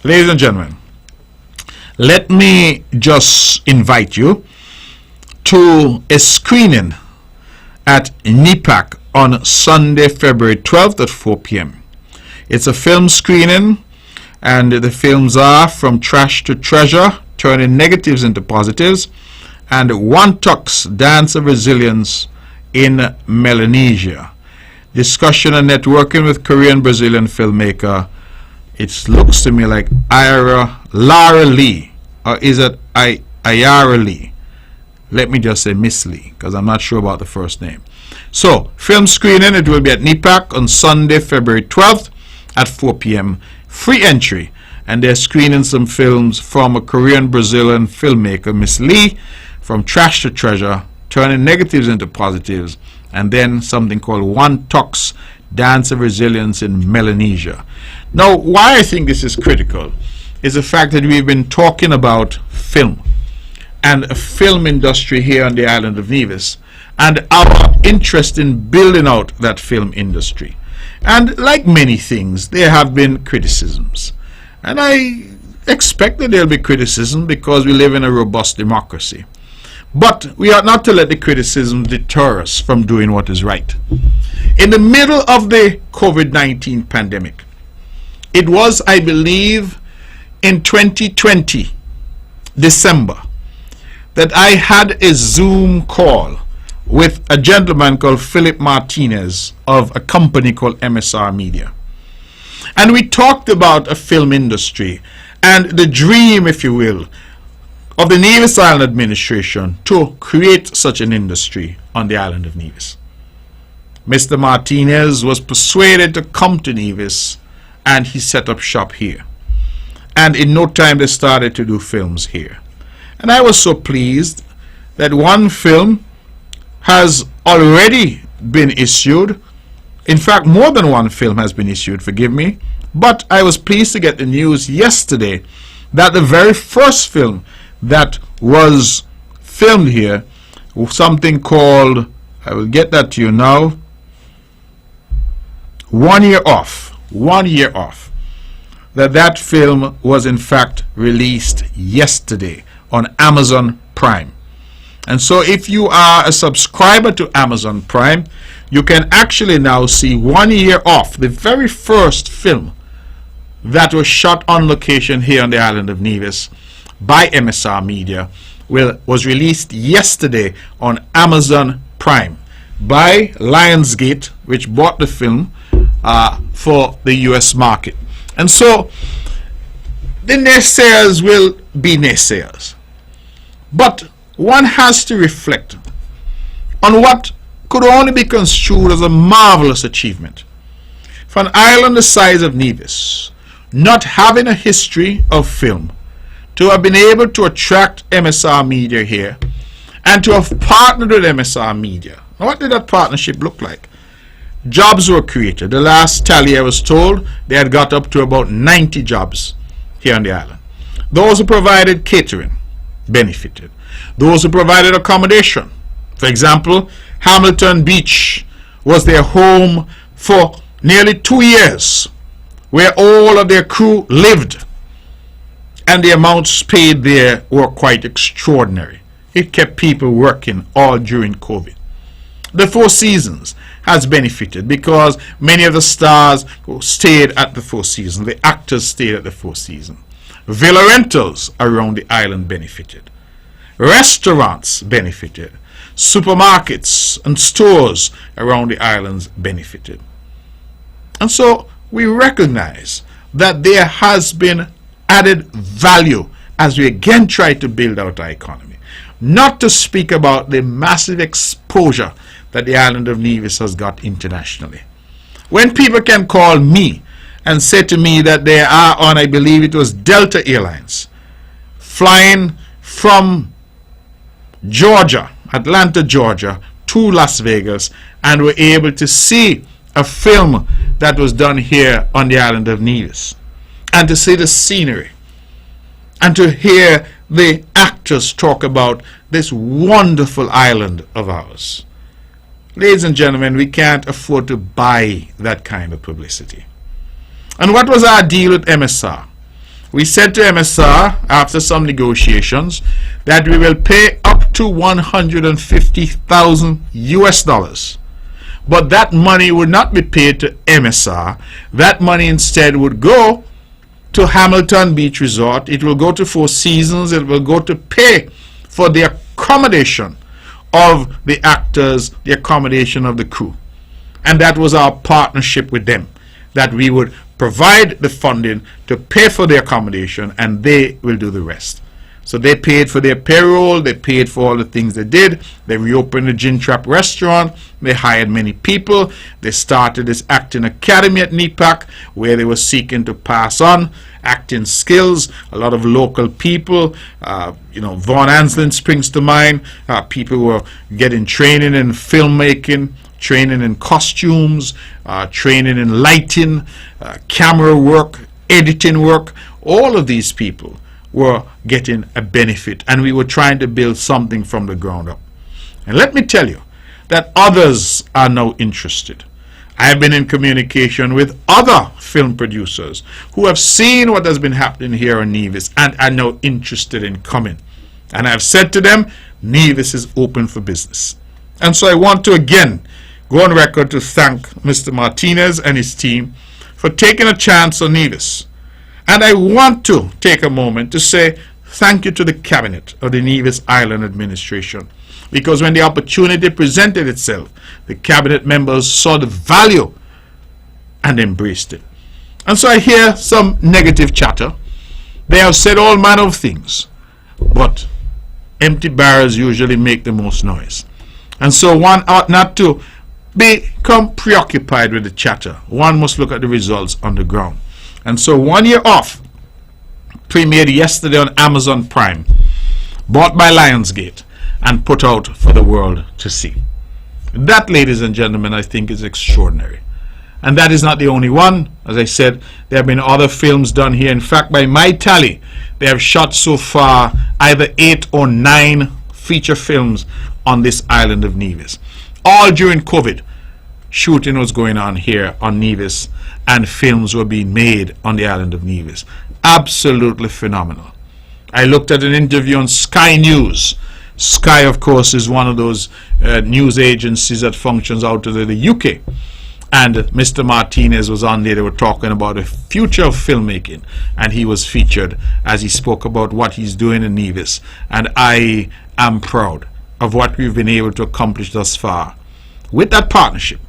Ladies and gentlemen, let me just invite you to a screening at NEPAC on Sunday, February 12th at 4 p.m. It's a film screening, and the films are From Trash to Treasure, Turning Negatives into Positives, and One Tux, Dance of Resilience in Melanesia. Discussion and networking with Korean Brazilian filmmaker. It looks to me like Lara Lee, or is it Ayara Lee? Let me just say Miss Lee, because I'm not sure about the first name. So, film screening, it will be at NEPAC on Sunday, February 12th at 4 p.m. Free entry, and they're screening some films from a Korean Brazilian filmmaker, Miss Lee, From Trash to Treasure, Turning Negatives into Positives, and then something called One Tux, Dance of Resilience in Melanesia. Now, why I think this is critical is the fact that we've been talking about film and a film industry here on the island of Nevis, and our interest in building out that film industry. And like many things, there have been criticisms. And I expect that there'll be criticism because we live in a robust democracy. But we ought not to let the criticism deter us from doing what is right. In the middle of the COVID-19 pandemic, it was, I believe, in 2020, December, that I had a Zoom call with a gentleman called Philip Martinez of a company called MSR Media. And we talked about a film industry and the dream, if you will, of the Nevis Island administration to create such an industry on the island of Nevis. Mr. Martinez was persuaded to come to Nevis, and he set up shop here. And in no time they started to do films here. And I was so pleased that one film has already been issued. In fact, more than one film has been issued, forgive me. But I was pleased to get the news yesterday that the very first film that was filmed here, something called, I will get that to you now, 1 year off, that film was in fact released yesterday on Amazon Prime. And so if you are a subscriber to Amazon Prime, you can actually now see 1 year off the very first film that was shot on location here on the island of Nevis by MSR Media, was released yesterday on Amazon Prime by Lionsgate, which bought the film for the US market. And so the naysayers will be naysayers, but one has to reflect on what could only be construed as a marvelous achievement. For an island the size of Nevis, not having a history of film, to have been able to attract MSR Media here and to have partnered with MSR Media. Now, what did that partnership look like? Jobs were created. The last tally I was told, they had got up to about 90 jobs here on the island. Those who provided catering benefited. Those who provided accommodation. For example, Hamilton Beach was their home for nearly 2 years, where all of their crew lived, and the amounts paid there were quite extraordinary. It kept people working all during COVID. The Four Seasons has benefited because many of the stars stayed at the Four Seasons. The actors stayed at the Four Seasons. Villa rentals around the island benefited. Restaurants benefited. Supermarkets and stores around the islands benefited. And so we recognize that there has been added value as we again try to build out our economy. Not to speak about the massive exposure that the island of Nevis has got internationally. When people can call me and say to me that they are on, I believe it was Delta Airlines, flying from Georgia, Atlanta, Georgia, to Las Vegas, and were able to see a film that was done here on the island of Nevis, and to see the scenery, and to hear the actors talk about this wonderful island of ours. Ladies and gentlemen, we can't afford to buy that kind of publicity. And what was our deal with MSR? We said to MSR, after some negotiations, that we will pay up to $150,000 US. But that money would not be paid to MSR. That money instead would go to Hamilton Beach Resort. It will go to Four Seasons. It will go to pay for the accommodation of the actors, the accommodation of the crew. And that was our partnership with them, that we would provide the funding to pay for the accommodation and they will do the rest. So they paid for their payroll, they paid for all the things they did. They reopened the Gin Trap restaurant, they hired many people, they started this acting academy at NEPAC where they were seeking to pass on acting skills. A lot of local people, Vaughn Anslin springs to mind. People were getting training in filmmaking, training in costumes, training in lighting, camera work, editing work. All of these people were getting a benefit, and we were trying to build something from the ground up. And let me tell you that others are now interested. I've been in communication with other film producers who have seen what has been happening here in Nevis and are now interested in coming. And I've said to them, Nevis is open for business. And so I want to again go on record to thank Mr. Martinez and his team for taking a chance on Nevis. And I want to take a moment to say thank you to the cabinet of the Nevis Island Administration, because when the opportunity presented itself, the cabinet members saw the value and embraced it. And so I hear some negative chatter. They have said all manner of things, but empty barrels usually make the most noise. And so one ought not to become preoccupied with the chatter. One must look at the results on the ground. And so 1 year off premiered yesterday on Amazon Prime, bought by Lionsgate and put out for the world to see. That, ladies and gentlemen, I think is extraordinary. And that is not the only one. As I said, there have been other films done here. In fact, by my tally, they have shot so far either 8 or 9 feature films on this island of Nevis. All during COVID, shooting was going on here on Nevis, and films were being made on the island of Nevis. Absolutely phenomenal. I looked at an interview on Sky News Sky, of course, is one of those news agencies that functions out of the UK. And Mr. Martinez was on there. They were talking about the future of filmmaking, and he was featured as he spoke about what he's doing in Nevis. And I am proud of what we've been able to accomplish thus far with that partnership,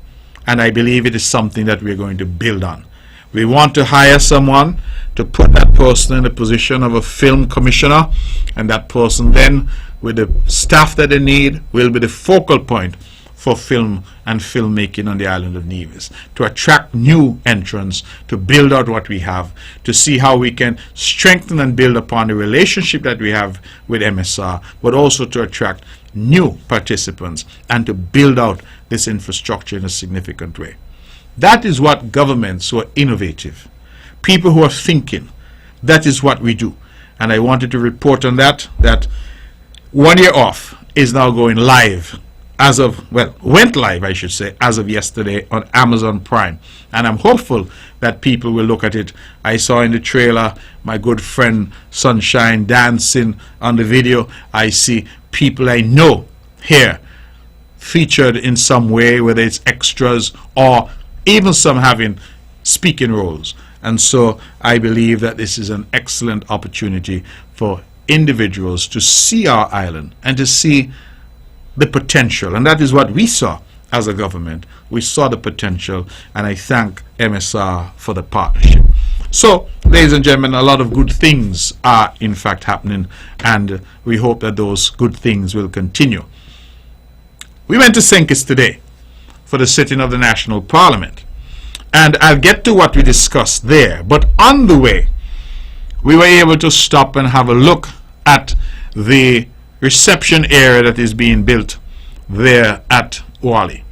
and I believe it is something that we're going to build on. We want to hire someone to put that person in the position of a film commissioner, and that person then, with the staff that they need, will be the focal point for film and filmmaking on the island of Nevis, to attract new entrants, to build out what we have, to see how we can strengthen and build upon the relationship that we have with MSR, but also to attract new participants and to build out this infrastructure in a significant way. That is what governments who are innovative, people who are thinking, that is what we do. And I wanted to report on that 1 year off is now going live as of, well, went live, I should say, as of yesterday on Amazon Prime. And I'm hopeful that people will look at it. I saw in the trailer my good friend Sunshine dancing on the video. I see people I know here featured in some way, whether it's extras or even some having speaking roles. And so I believe that this is an excellent opportunity for individuals to see our island and to see the potential. And that is what we saw as a government. We saw the potential, and I thank MSR for the partnership. So, ladies and gentlemen, a lot of good things are in fact happening, and we hope that those good things will continue. We went to St. Kitts today for the sitting of the National Parliament, and I'll get to what we discussed there. But on the way, we were able to stop and have a look at the reception area that is being built there at Wally.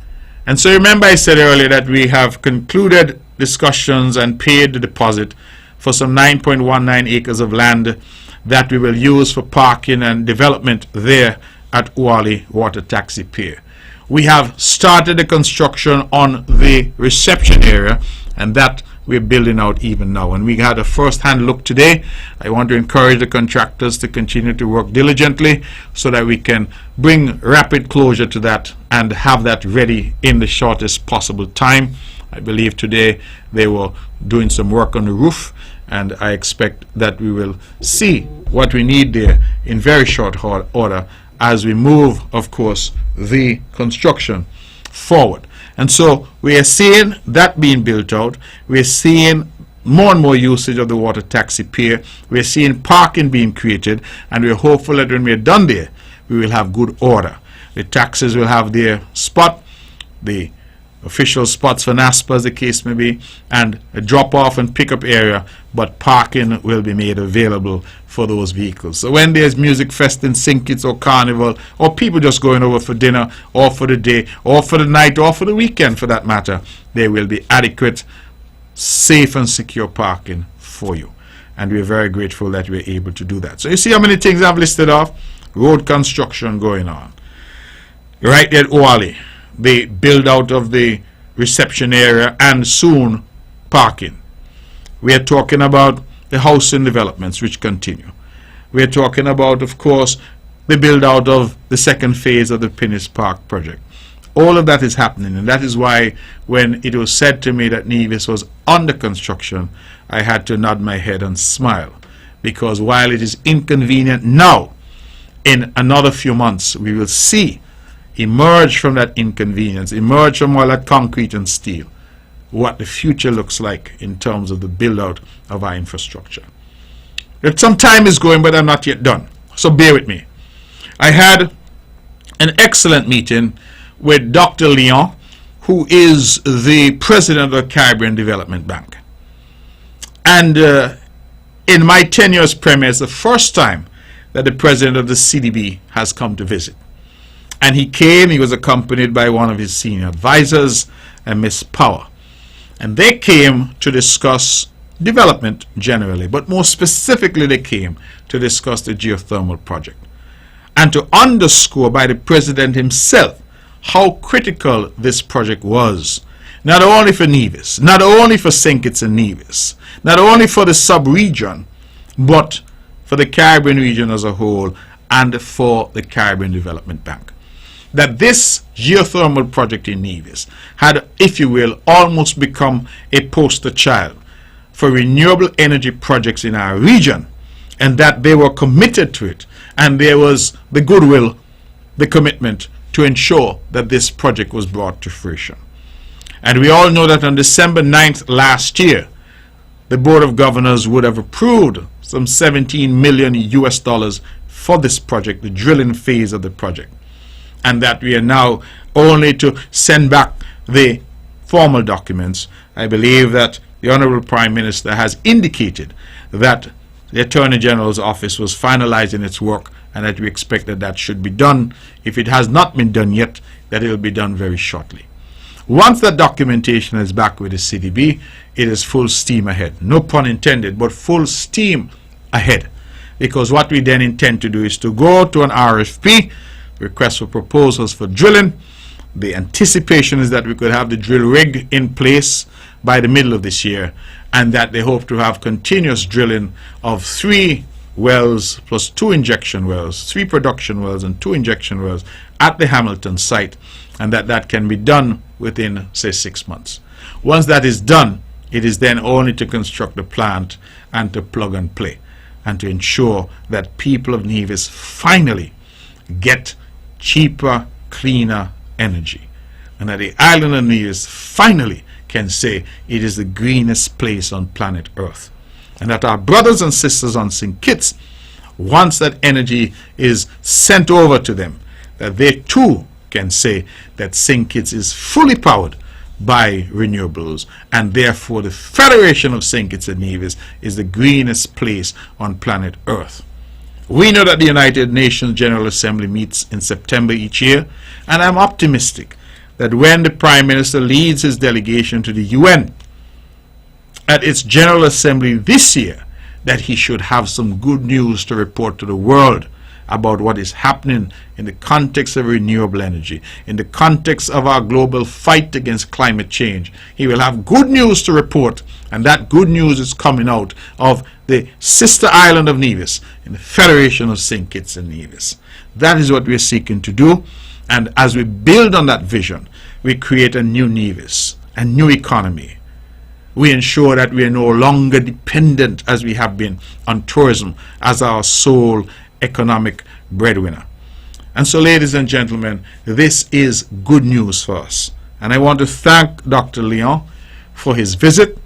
And so remember, I said earlier that we have concluded discussions and paid the deposit for some 9.19 acres of land that we will use for parking and development there at Wally Water Taxi Pier. We have started the construction on the reception area, and that we're building out even now. And we had a first-hand look today. I want to encourage the contractors to continue to work diligently so that we can bring rapid closure to that and have that ready in the shortest possible time. I believe today they were doing some work on the roof, and I expect that we will see what we need there in very short order as we move, of course, the construction forward. And so we are seeing that being built out. We are seeing more and more usage of the water taxi pier. We are seeing parking being created, and we are hopeful that when we are done there, we will have good order. The taxis will have their spot, the official spots for NASPA, as the case may be, and a drop-off and pick-up area, but parking will be made available for those vehicles. So when there's music fest in St. Kitts or carnival, or people just going over for dinner, or for the day, or for the night, or for the weekend for that matter, there will be adequate, safe and secure parking for you. And we're very grateful that we're able to do that. So you see how many things I've listed off? Road construction going on. Right there at Wally, the build out of the reception area, and soon parking. We are talking about the housing developments which continue. We are talking about, of course, the build out of the second phase of the Pinnis Park project. All of that is happening, and that is why when it was said to me that Nevis was under construction, I had to nod my head and smile, because while it is inconvenient now, in another few months we will see emerge from that inconvenience, emerge from all that concrete and steel, what the future looks like in terms of the build out of our infrastructure. Some time is going, but I'm not yet done, so bear with me. I had an excellent meeting with Dr. Leon, who is the president of the Caribbean Development Bank. And in my tenure as premier, it's the first time that the president of the CDB has come to visit. And he came, he was accompanied by one of his senior advisors, and Miss Power. And they came to discuss development generally, but more specifically they came to discuss the geothermal project. And to underscore by the president himself how critical this project was, not only for Nevis, not only for St. Kitts and Nevis, not only for the sub-region, but for the Caribbean region as a whole, and for the Caribbean Development Bank. That this geothermal project in Nevis had, if you will, almost become a poster child for renewable energy projects in our region, and that they were committed to it, and there was the goodwill, the commitment to ensure that this project was brought to fruition. And we all know that on December 9th last year, the Board of Governors would have approved some $17 million for this project, the drilling phase of the project, and that we are now only to send back the formal documents. I believe that the Honorable Prime Minister has indicated that the Attorney General's office was finalizing its work, and that we expect that that should be done. If it has not been done yet, that it will be done very shortly. Once that documentation is back with the CDB, it is full steam ahead. No pun intended, but full steam ahead. Because what we then intend to do is to go to an RFP, request for proposals for drilling. The anticipation is that we could have the drill rig in place by the middle of this year, and that they hope to have continuous drilling of 3 wells plus 2 injection wells, 3 production wells and 2 injection wells at the Hamilton site, and that can be done within, say, 6 months. Once that is done, it is then only to construct the plant and to plug and play, and to ensure that people of Nevis finally get cheaper, cleaner energy, and that the island of Nevis finally can say it is the greenest place on planet Earth, and that our brothers and sisters on St. Kitts, once that energy is sent over to them, that they too can say that St. Kitts is fully powered by renewables, and therefore the Federation of St. Kitts and Nevis is the greenest place on planet Earth. We know that the United Nations General Assembly meets in September each year, and I'm optimistic that when the Prime Minister leads his delegation to the UN at its General Assembly this year, that he should have some good news to report to the world about what is happening in the context of renewable energy, in the context of our global fight against climate change. He will have good news to report, and that good news is coming out of the sister island of Nevis in the Federation of St. Kitts and Nevis. That is what we are seeking to do, and as we build on that vision, we create a new Nevis, a new economy. We ensure that we are no longer dependent, as we have been, on tourism as our sole economic breadwinner. And so, ladies and gentlemen, this is good news for us. And I want to thank Dr. Leon for his visit.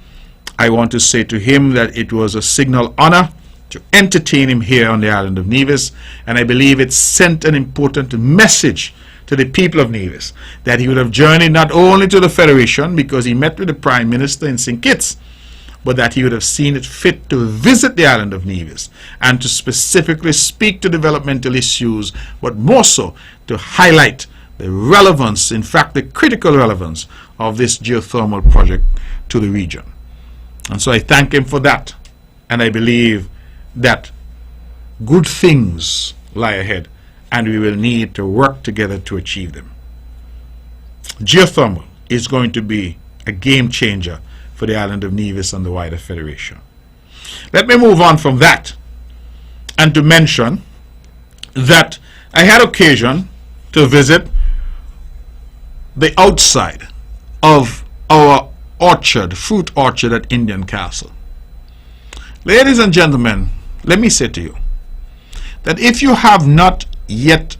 I want to say to him that it was a signal honor to entertain him here on the island of Nevis, and I believe it sent an important message to the people of Nevis, that he would have journeyed not only to the Federation because he met with the Prime Minister in St. Kitts, but that he would have seen it fit to visit the island of Nevis and to specifically speak to developmental issues, but more so to highlight the relevance, in fact the critical relevance, of this geothermal project to the region. And so I thank him for that, and I believe that good things lie ahead, and we will need to work together to achieve them. Geothermal is going to be a game changer for the island of Nevis and the wider Federation. Let me move on from that and to mention that I had occasion to visit the outside of our orchard, fruit orchard at Indian Castle. Ladies and gentlemen, let me say to you that if you have not yet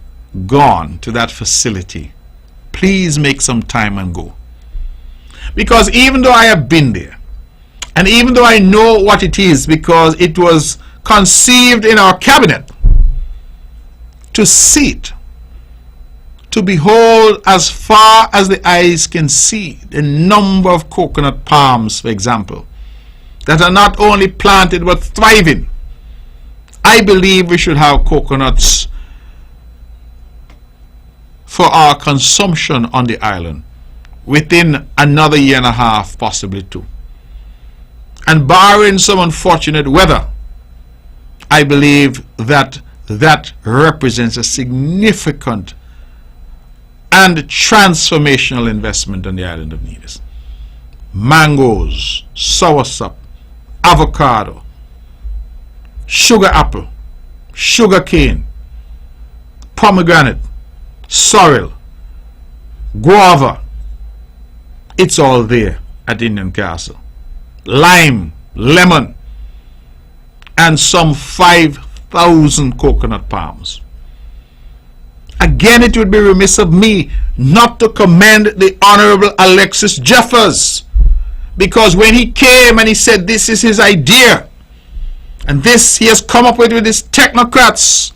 gone to that facility, please make some time and go. Because even though I have been there, and even though I know what it is, because it was conceived in our cabinet, to see it, to behold as far as the eyes can see the number of coconut palms, for example, that are not only planted but thriving. I believe we should have coconuts for our consumption on the island within another year and a half, possibly 2. And barring some unfortunate weather, I believe that that represents a significant and transformational investment on the island of Nevis. Mangoes, soursop, avocado, sugar apple, sugar cane, pomegranate, sorrel, guava. It's all there at Indian Castle. Lime, lemon, and some 5,000 coconut palms. Again, it would be remiss of me not to commend the Honorable Alexis Jeffers, because when he came and he said this is his idea, and this he has come up with his technocrats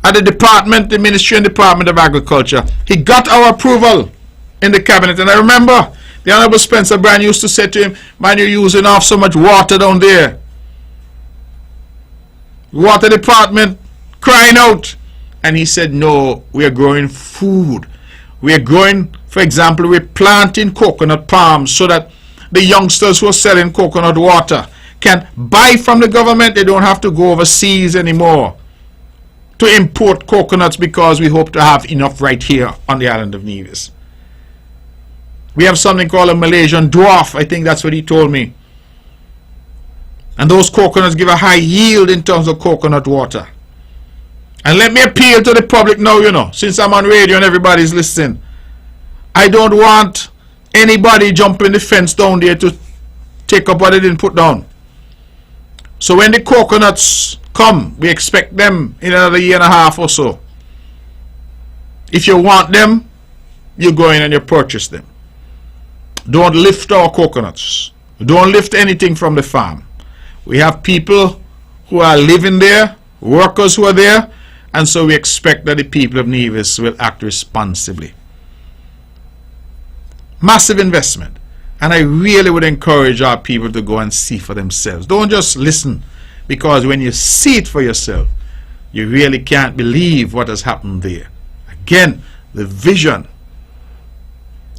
at the Ministry and Department of Agriculture, he got our approval in the cabinet. And I remember the Honorable Spencer Brand used to say to him, man, you're using off so much water down there. Water department crying out. And he said, no, we are growing food. We are growing, for example, we're planting coconut palms so that the youngsters who are selling coconut water can buy from the government. They don't have to go overseas anymore to import coconuts, because we hope to have enough right here on the island of Nevis. We have something called a Malaysian dwarf. I think that's what he told me. And those coconuts give a high yield in terms of coconut water. And let me appeal to the public now, since I'm on radio and everybody's listening. I don't want anybody jumping the fence down there to take up what they didn't put down. So when the coconuts come, we expect them in another year and a half or so. If you want them, you go in and you purchase them. Don't lift our coconuts. Don't lift anything from the farm. We have people who are living there, workers who are there, and so we expect that the people of Nevis will act responsibly. Massive investment. And I really would encourage our people to go and see for themselves. Don't just listen, because when you see it for yourself, you really can't believe what has happened there. Again, the vision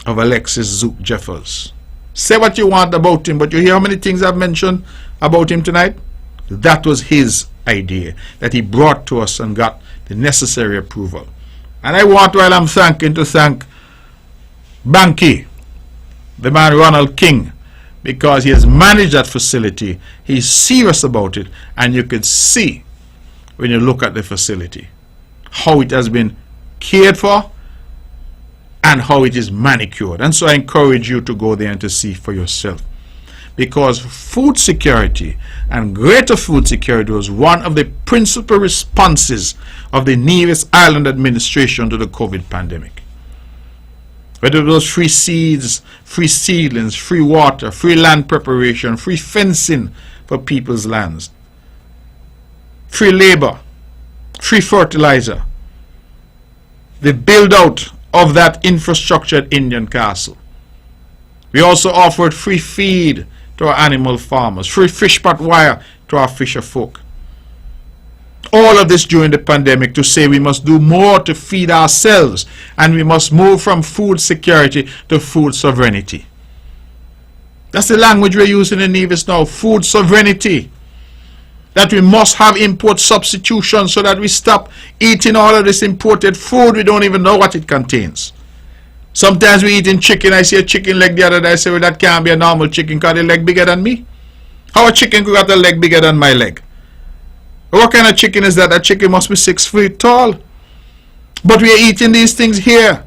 of Alexis Zook Jeffers. Say what you want about him, but you hear how many things I've mentioned about him tonight? That was his idea that he brought to us and got the necessary approval. And I want, while I'm thanking, to thank Banky, the man Ronald King, because he has managed that facility. He's serious about it, and you can see when you look at the facility how it has been cared for and how it is manicured. And so I encourage you to go there and to see for yourself, because food security and greater food security was one of the principal responses of the Nevis Island administration to the COVID pandemic. Whether it was free seeds, free seedlings, free water, free land preparation, free fencing for people's lands, free labor, free fertilizer, the build out of that infrastructure at Indian Castle. We also offered free feed to our animal farmers, free fish pot wire to our fisher folk. All of this during the pandemic to say we must do more to feed ourselves, and we must move from food security to food sovereignty. That's the language we're using in Nevis now, food sovereignty. That we must have import substitution so that we stop eating all of this imported food. We don't even know what it contains. Sometimes we eating chicken. I see a chicken leg the other day. I say, well, that can't be a normal chicken because the leg bigger than me. How a chicken could have a leg bigger than my leg? What kind of chicken is that? That chicken must be 6 feet tall. But we are eating these things here.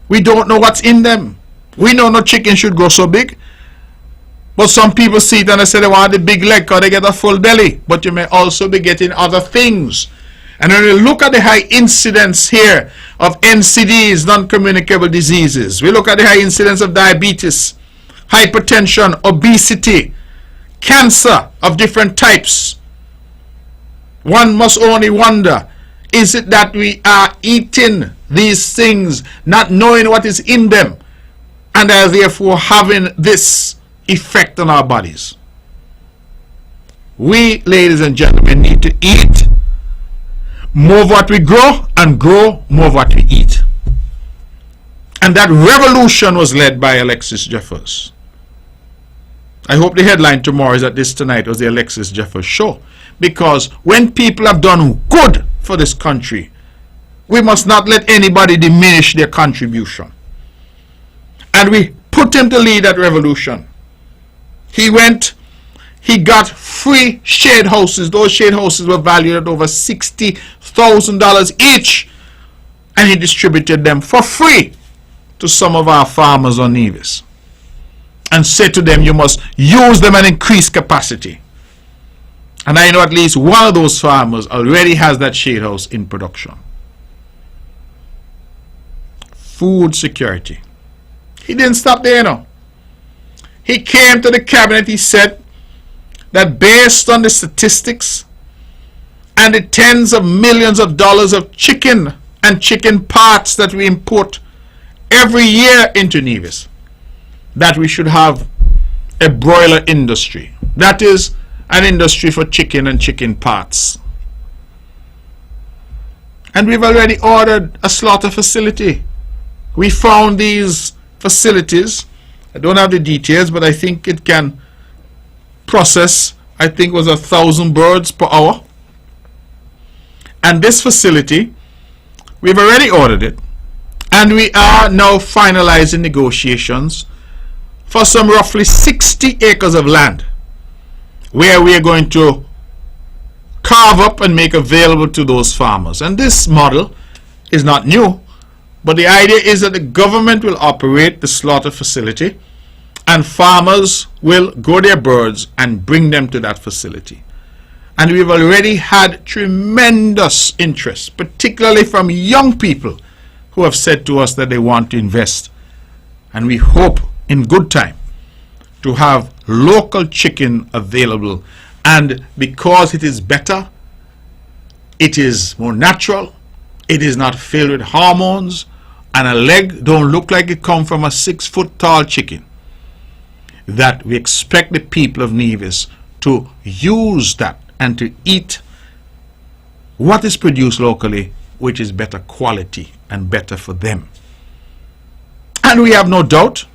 We don't know what's in them. We know no chicken should grow so big. But some people see it and they say they want the big leg because they get a full belly. But you may also be getting other things. And when we look at the high incidence here of NCDs, non-communicable diseases, we look at the high incidence of diabetes, hypertension, obesity, cancer of different types. One must only wonder, is it that we are eating these things not knowing what is in them, and are therefore having this effect on our bodies? We, ladies and gentlemen, need to eat more of what we grow and grow more of what we eat. And that revolution was led by Alexis Jeffers. I hope the headline tomorrow is that this tonight was the Alexis Jeffers show. Because when people have done good for this country, we must not let anybody diminish their contribution. And we put him to lead that revolution. He went, He got free shade houses. Those shade houses were valued at over $60,000 each. And he distributed them for free to some of our farmers on Nevis. And said to them, you must use them and increase capacity. And I know at least one of those farmers already has that shade house in production. Food security. He didn't stop there, you know. He came to the cabinet, he said that based on the statistics and the tens of millions of dollars of chicken and chicken parts that we import every year into Nevis, that we should have a broiler industry. That is an industry for chicken and chicken parts. And we've already ordered a slaughter facility. We found these facilities. I don't have the details, but I think it can process, I think it was 1,000 birds per hour. And this facility, we've already ordered it. And we are now finalizing negotiations for some roughly 60 acres of land where we are going to carve up and make available to those farmers. And this model is not new, but the idea is that the government will operate the slaughter facility and farmers will grow their birds and bring them to that facility. And we've already had tremendous interest, particularly from young people who have said to us that they want to invest. And we hope in good time to have local chicken available. And because it is better, it is more natural, it is not filled with hormones, and a leg don't look like it come from a 6-foot tall chicken, that we expect the people of Nevis to use that and to eat what is produced locally, which is better quality and better for them. And we have no doubt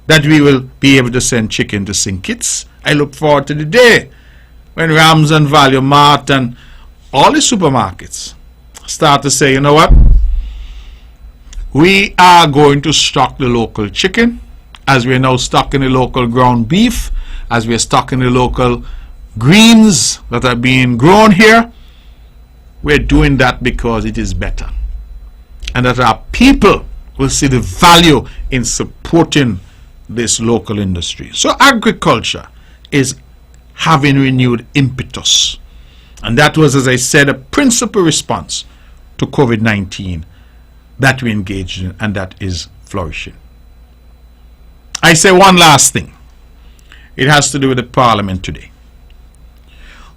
that we will be able to send chicken to St. Kitts. I look forward to the day when Rams and Value Mart and all the supermarkets start to say, you know what, we are going to stock the local chicken, as we are now stocking the local ground beef, as we are stocking the local greens that are being grown here. We're doing that because it is better, and that our people will see the value in supporting this local industry. So agriculture is having renewed impetus, and that was, as I said, a principal response to COVID-19 that we engaged in, and that is flourishing. I say one last thing. It has to do with the Parliament today.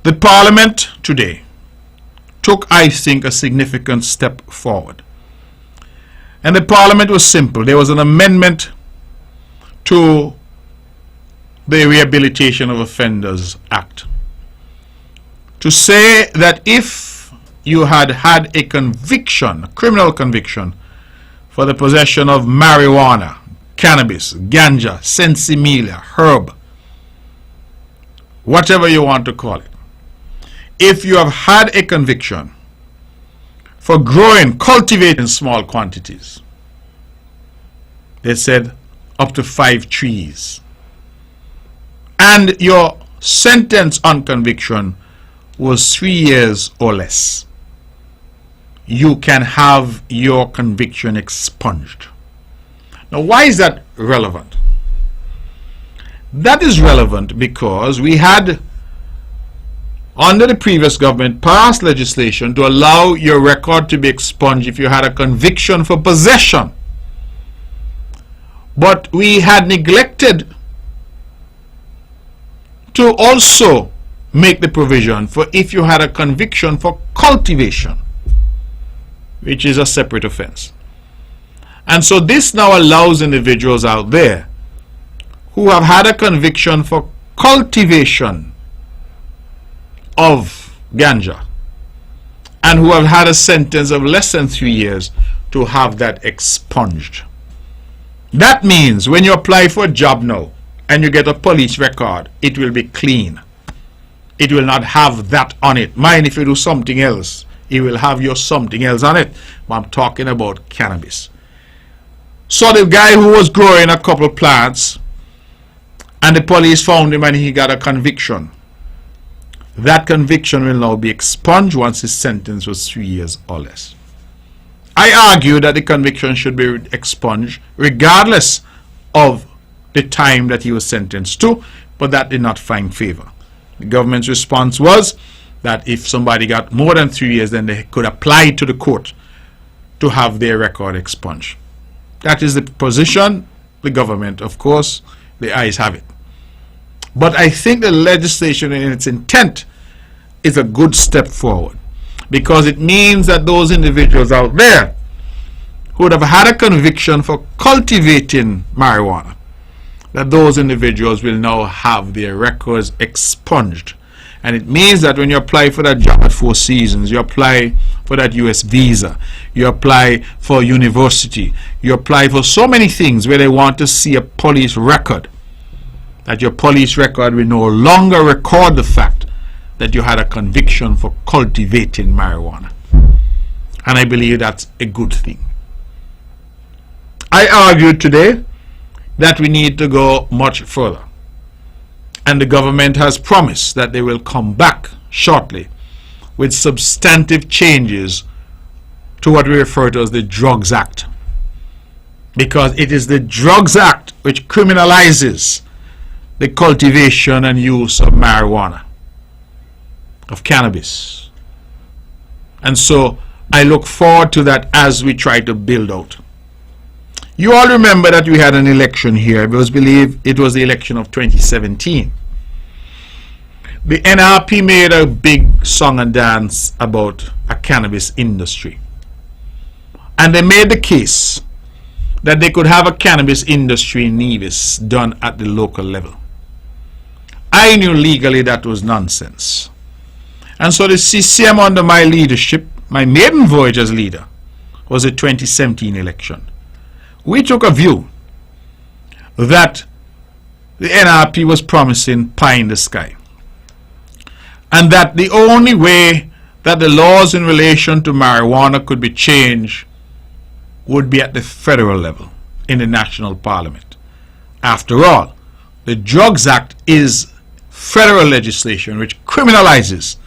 The Parliament today took, I think, a significant step forward. And the Parliament was simple. There was an amendment to the Rehabilitation of Offenders Act to say that if you had had a conviction, a criminal conviction, for the possession of marijuana, cannabis, ganja, sensimilia, herb, whatever you want to call it, if you have had a conviction for growing, cultivating small quantities, they said up to 5 trees, and your sentence on conviction was 3 years or less, you can have your conviction expunged. Now, why is that relevant? That is relevant because we had, under the previous government, passed legislation to allow your record to be expunged if you had a conviction for possession. But we had neglected to also make the provision for if you had a conviction for cultivation, which is a separate offense. And so this now allows individuals out there who have had a conviction for cultivation of ganja and who have had a sentence of less than 3 years to have that expunged. That means when you apply for a job now and you get a police record, it will be clean. It will not have that on it. Mind if you do something else, it will have your something else on it. But I'm talking about cannabis. So the guy who was growing a couple plants and the police found him and he got a conviction, that conviction will now be expunged once his sentence was 3 years or less. I argue that the conviction should be expunged regardless of the time that he was sentenced to, but that did not find favor. The government's response was that if somebody got more than 3 years, then they could apply to the court to have their record expunged. That is the position. The government, of course, the eyes have it. But I think the legislation in its intent is a good step forward, because it means that those individuals out there who would have had a conviction for cultivating marijuana, that those individuals will now have their records expunged. And it means that when you apply for that job at Four Seasons, you apply for that US visa, you apply for university, you apply for so many things where they want to see a police record, that your police record will no longer record the fact that you had a conviction for cultivating marijuana. And I believe that's a good thing. I argued today that we need to go much further. And the government has promised that they will come back shortly with substantive changes to what we refer to as the Drugs Act. Because it is the Drugs Act which criminalizes the cultivation and use of marijuana, of cannabis. And so I look forward to that as we try to build out. You all remember that we had an election here. I believe it was the election of 2017. The NRP made a big song and dance about a cannabis industry. And they made the case that they could have a cannabis industry in Nevis done at the local level. I knew legally that was nonsense. And so the CCM, under my leadership, my maiden voyage as leader, was the 2017 election. We took a view that the NRP was promising pie in the sky, and that the only way that the laws in relation to marijuana could be changed would be at the federal level, in the national parliament. After all, the Drugs Act is federal legislation which criminalizes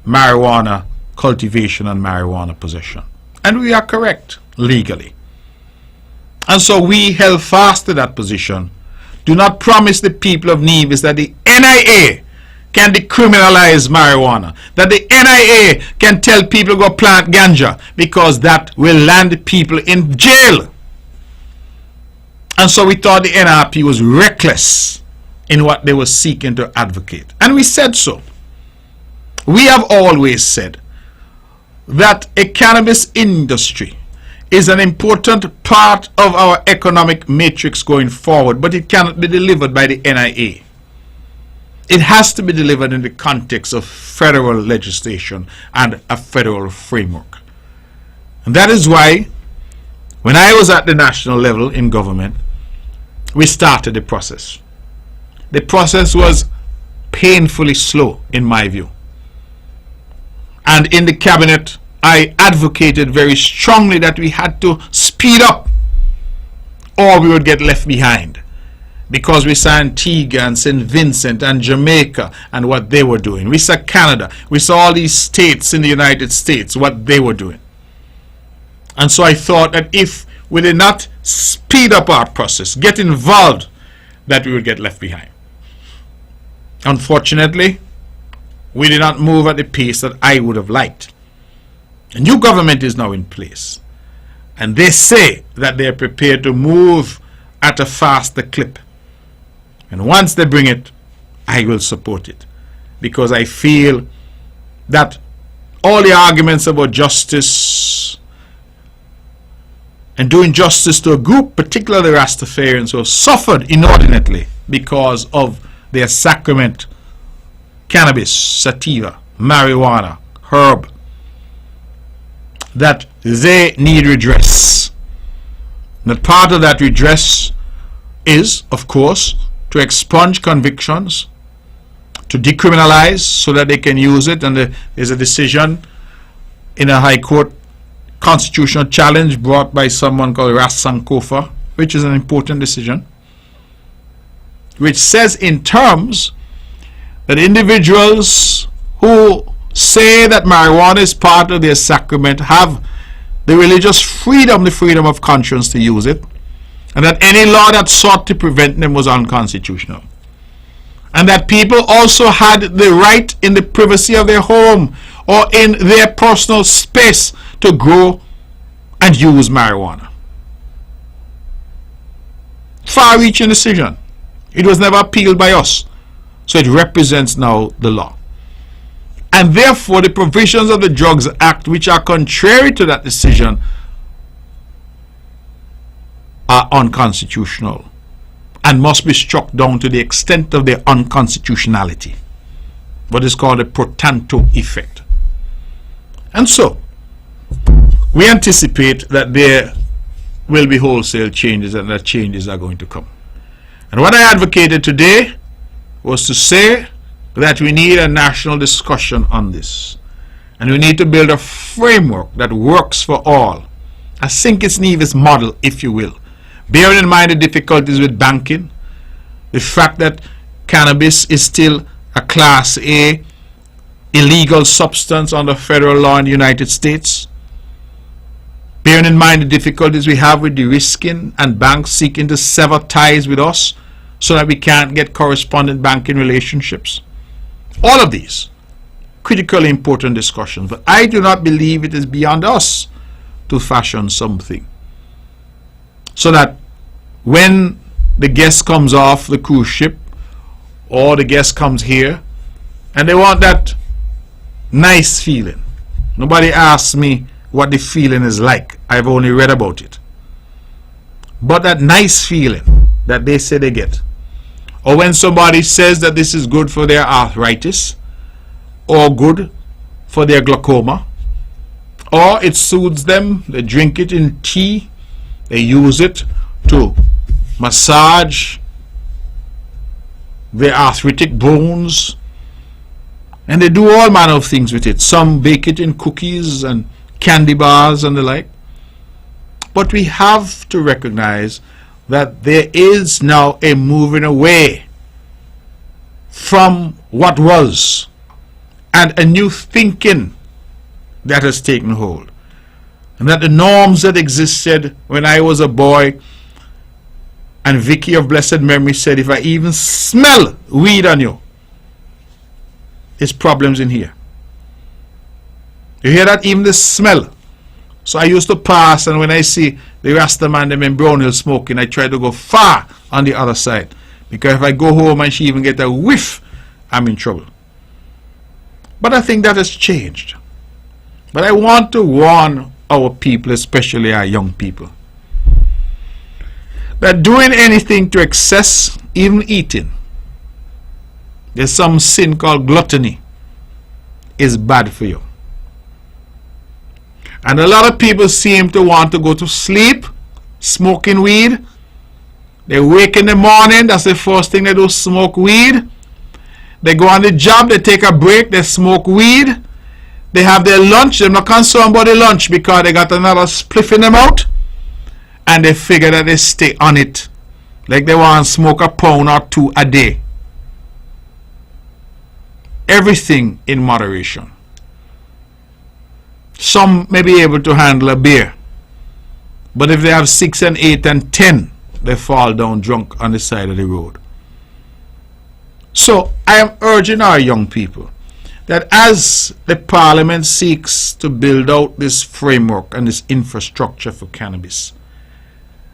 marijuana cultivation and marijuana possession. And we are correct legally. And so we held fast to that position. Do not promise the people of Nevis that the NIA can decriminalize marijuana, that the NIA can tell people to go plant ganja, because that will land people in jail. And so we thought the NRP was reckless in what they were seeking to advocate. And we said so. We have always said that a cannabis industry is an important part of our economic matrix going forward, but it cannot be delivered by the NIA. It has to be delivered in the context of federal legislation and a federal framework. And that is why, when I was at the national level in government, we started the process. The process was painfully slow, in my view. And in the cabinet, I advocated very strongly that we had to speed up, or we would get left behind, because we saw Antigua and St. Vincent and Jamaica and what they were doing. We saw Canada. We saw all these states in the United States, what they were doing. And so I thought that if we did not speed up our process, get involved, that we would get left behind. Unfortunately, we did not move at the pace that I would have liked. A new government is now in place, and they say that they are prepared to move at a faster clip. And once they bring it, I will support it, because I feel that all the arguments about justice and doing justice to a group, particularly Rastafarians, who have suffered inordinately because of their sacrament, cannabis, sativa, marijuana, herb, that they need redress. That part of that redress is, of course, to expunge convictions, to decriminalize so that they can use it. And there's a decision in a High Court constitutional challenge brought by someone called Ras Sankofa, which is an important decision. which says in terms that individuals who say that marijuana is part of their sacrament have the religious freedom, the freedom of conscience to use it, and that any law that sought to prevent them was unconstitutional. And that people also had the right in the privacy of their home or in their personal space to grow and use marijuana. Far-reaching decision. It was never appealed by us, so it represents now the law. And therefore the provisions of the Drugs Act which are contrary to that decision are unconstitutional and must be struck down to the extent of their unconstitutionality, what is called a pro tanto effect. And so we anticipate that there will be wholesale changes, and that changes are going to come. And what I advocated today was to say that we need a national discussion on this, and we need to build a framework that works for all, a Sinkis-Nevis model, if you will, bearing in mind the difficulties with banking, the fact that cannabis is still a Class A illegal substance under federal law in the United States, bearing in mind the difficulties we have with de-risking and banks seeking to sever ties with us so that we can't get correspondent banking relationships. All of these critically important discussions, but I do not believe it is beyond us to fashion something so that when the guest comes off the cruise ship or the guest comes here and they want that nice feeling, nobody asks me what the feeling is like. I've only read about it. But that nice feeling that they say they get, or when somebody says that this is good for their arthritis, or good for their glaucoma, or it soothes them, they drink it in tea, they use it to massage their arthritic bones, and they do all manner of things with it. Some bake it in cookies and candy bars and the like. But we have to recognize that there is now a moving away from what was and a new thinking that has taken hold, and that the norms that existed when I was a boy, and Vicky of blessed memory said, if I even smell weed on you, there's problems in here. You hear that? Even the smell. So I used to pass, and when I see the Rasta man them in Brownhill smoking, I try to go far on the other side, because if I go home and she even get a whiff, I'm in trouble. But I think that has changed. But I want to warn our people, especially our young people, that doing anything to excess, even eating, there's some sin called gluttony, is bad for you. And a lot of people seem to want to go to sleep smoking weed. They wake in the morning, that's the first thing they do, smoke weed. They go on the job, they take a break, they smoke weed. They have their lunch, they're not concerned about the lunch because they got another spliff in them out. And they figure that they stay on it, like they want to smoke a pound or two a day. Everything in moderation. Some may be able to handle a beer, but if they have 6 and 8 and 10, they fall down drunk on the side of the road. So I am urging our young people that as the Parliament seeks to build out this framework and this infrastructure for cannabis,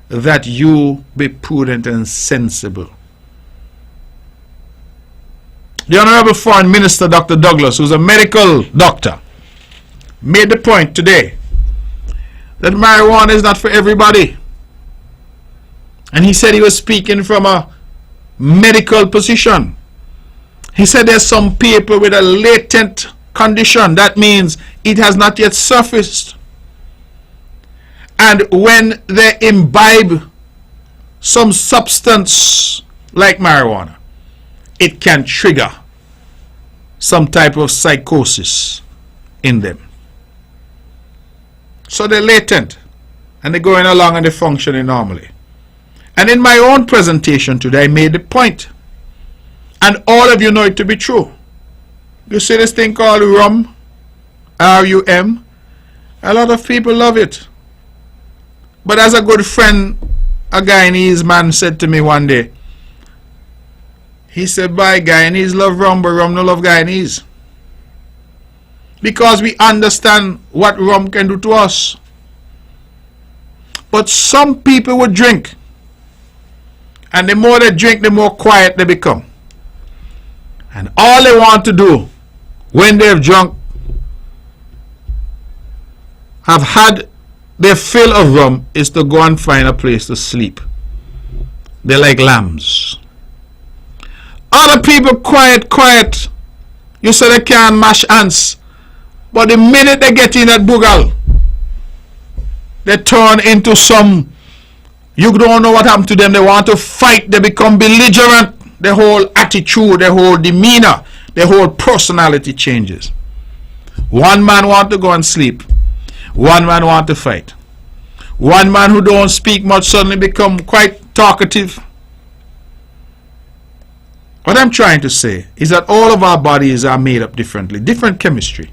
that you be prudent and sensible. The Honorable Foreign Minister, Dr. Douglas, who's a medical doctor, made the point today that marijuana is not for everybody. And he said he was speaking from a medical position. He said there's some people with a latent condition. That means it has not yet surfaced. And when they imbibe some substance like marijuana, it can trigger some type of psychosis in them. So they're latent and they're going along and they're functioning normally. And in my own presentation today, I made the point And all of you know it to be true. You see this thing called rum, R-U-M. A lot of people love it. But as a good friend, a Guyanese man said to me one day, he said, "Boy, Guyanese love rum, but rum no love Guyanese." Because we understand what rum can do to us. But some people would drink. And the more they drink, the more quiet they become. And all they want to do when they've drunk, have had their fill of rum, is to go and find a place to sleep. They're like lambs. Other people quiet. You say they can't mash ants. But the minute they get in that boogal, they turn into some, you don't know what happened to them. They want to fight. They become belligerent. Their whole attitude, their whole demeanor, their whole personality changes. One man want to go and sleep. One man want to fight. One man who don't speak much suddenly become quite talkative. What I'm trying to say is that all of our bodies are made up differently, different chemistry.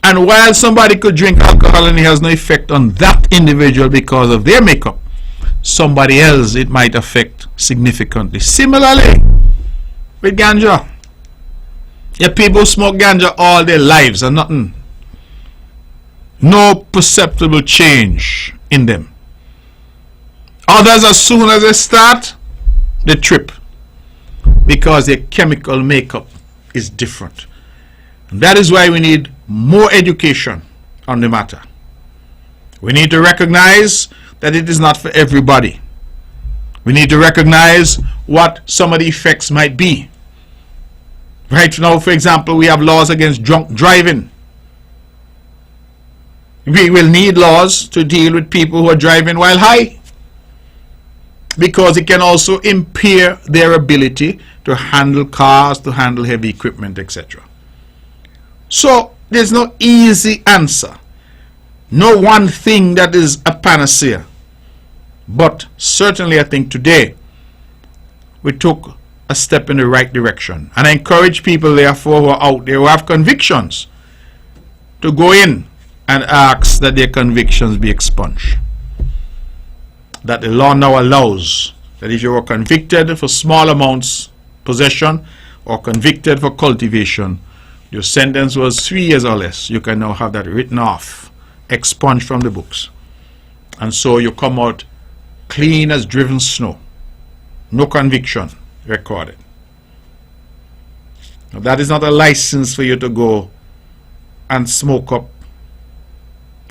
And while somebody could drink alcohol and it has no effect on that individual because of their makeup, somebody else it might affect significantly. Similarly, with ganja. Yeah, people smoke ganja all their lives and nothing. No perceptible change in them. Others, as soon as they start, they trip because their chemical makeup is different. And that is why we need more education on the matter. We need to recognize that it is not for everybody. We need to recognize what some of the effects might be. Right now, for example, we have laws against drunk driving. We will need laws to deal with people who are driving while high, because it can also impair their ability to handle cars, to handle heavy equipment, etc. So there's no easy answer, no one thing that is a panacea. But certainly I think today we took a step in the right direction. And I encourage people therefore who are out there who have convictions to go in and ask that their convictions be expunged. That the law now allows that if you were convicted for small amounts possession or convicted for cultivation, your sentence was 3 years or less, you can now have that written off, expunged from the books. And so you come out clean as driven snow. No conviction recorded. Now, that is not a license for you to go and smoke up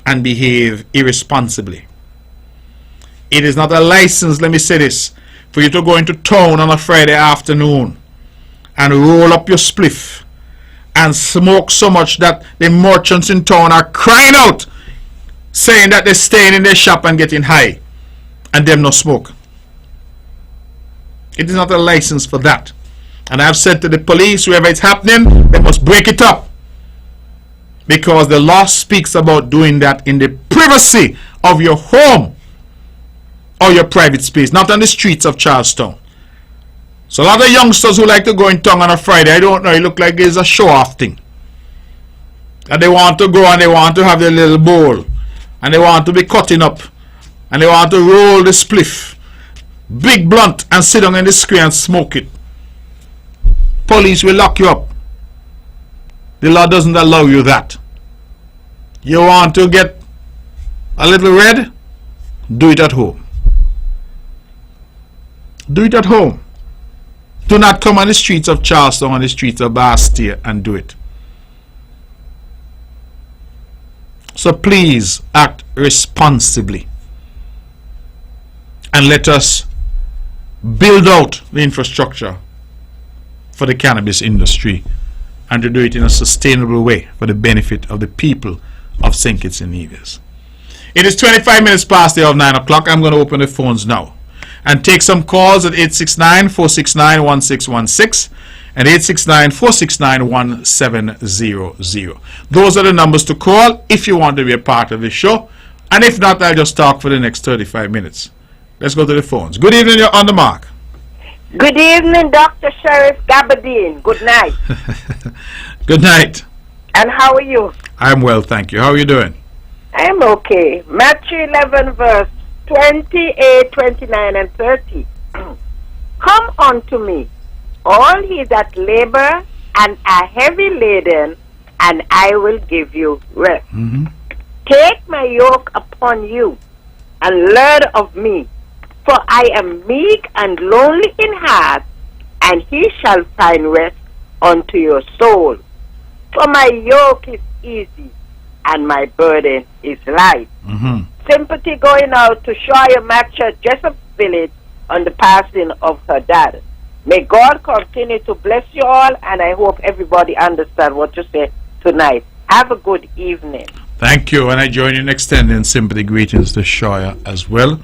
and behave irresponsibly. It is not a license, let me say this, for you to go into town on a Friday afternoon and roll up your spliff and smoke so much that the merchants in town are crying out, saying that they're staying in their shop and getting high, and them no smoke. It is not a license for that. And I've said to the police, wherever it's happening, they must break it up, because the law speaks about doing that in the privacy of your home or your private space, not on the streets of Charlestown. So a lot of youngsters who like to go in town on a Friday, I don't know, it look like it's a show-off thing. And they want to go and they want to have their little bowl, and they want to be cutting up, and they want to roll the spliff, big blunt, and sit down in the square and smoke it. Police will lock you up. The law doesn't allow you that. You want to get a little red? Do it at home. Do it at home. Do not come on the streets of Charlestown, on the streets of Bastille, and do it. So please act responsibly. And let us build out the infrastructure for the cannabis industry, and to do it in a sustainable way for the benefit of the people of St. Kitts and Nevis. It is 25 minutes past the hour of 9 o'clock. I'm going to open the phones now and take some calls at 869-469-1616 and 869-469-1700. Those are the numbers to call if you want to be a part of the show. And if not, I'll just talk for the next 35 minutes. Let's go to the phones. Good evening, you're on the mark. Good evening, Dr. Sheriff Gabardine. Good night. Good night. And how are you? I'm well, thank you. How are you doing? I'm okay. Matthew 11, verse 28, 29, and 30. Come unto me, all ye that labor and are heavy laden, and I will give you rest. Take my yoke upon you, and learn of me, for I am meek and lowly in heart, and he shall find rest unto your soul. For my yoke is easy, and my burden is light. Sympathy going out to Shire Matcha Jessup Village on the passing of her dad. May God continue to bless you all, and I hope everybody understands what you say tonight. Have a good evening. Thank you, and I join in extending sympathy greetings to Shire as well.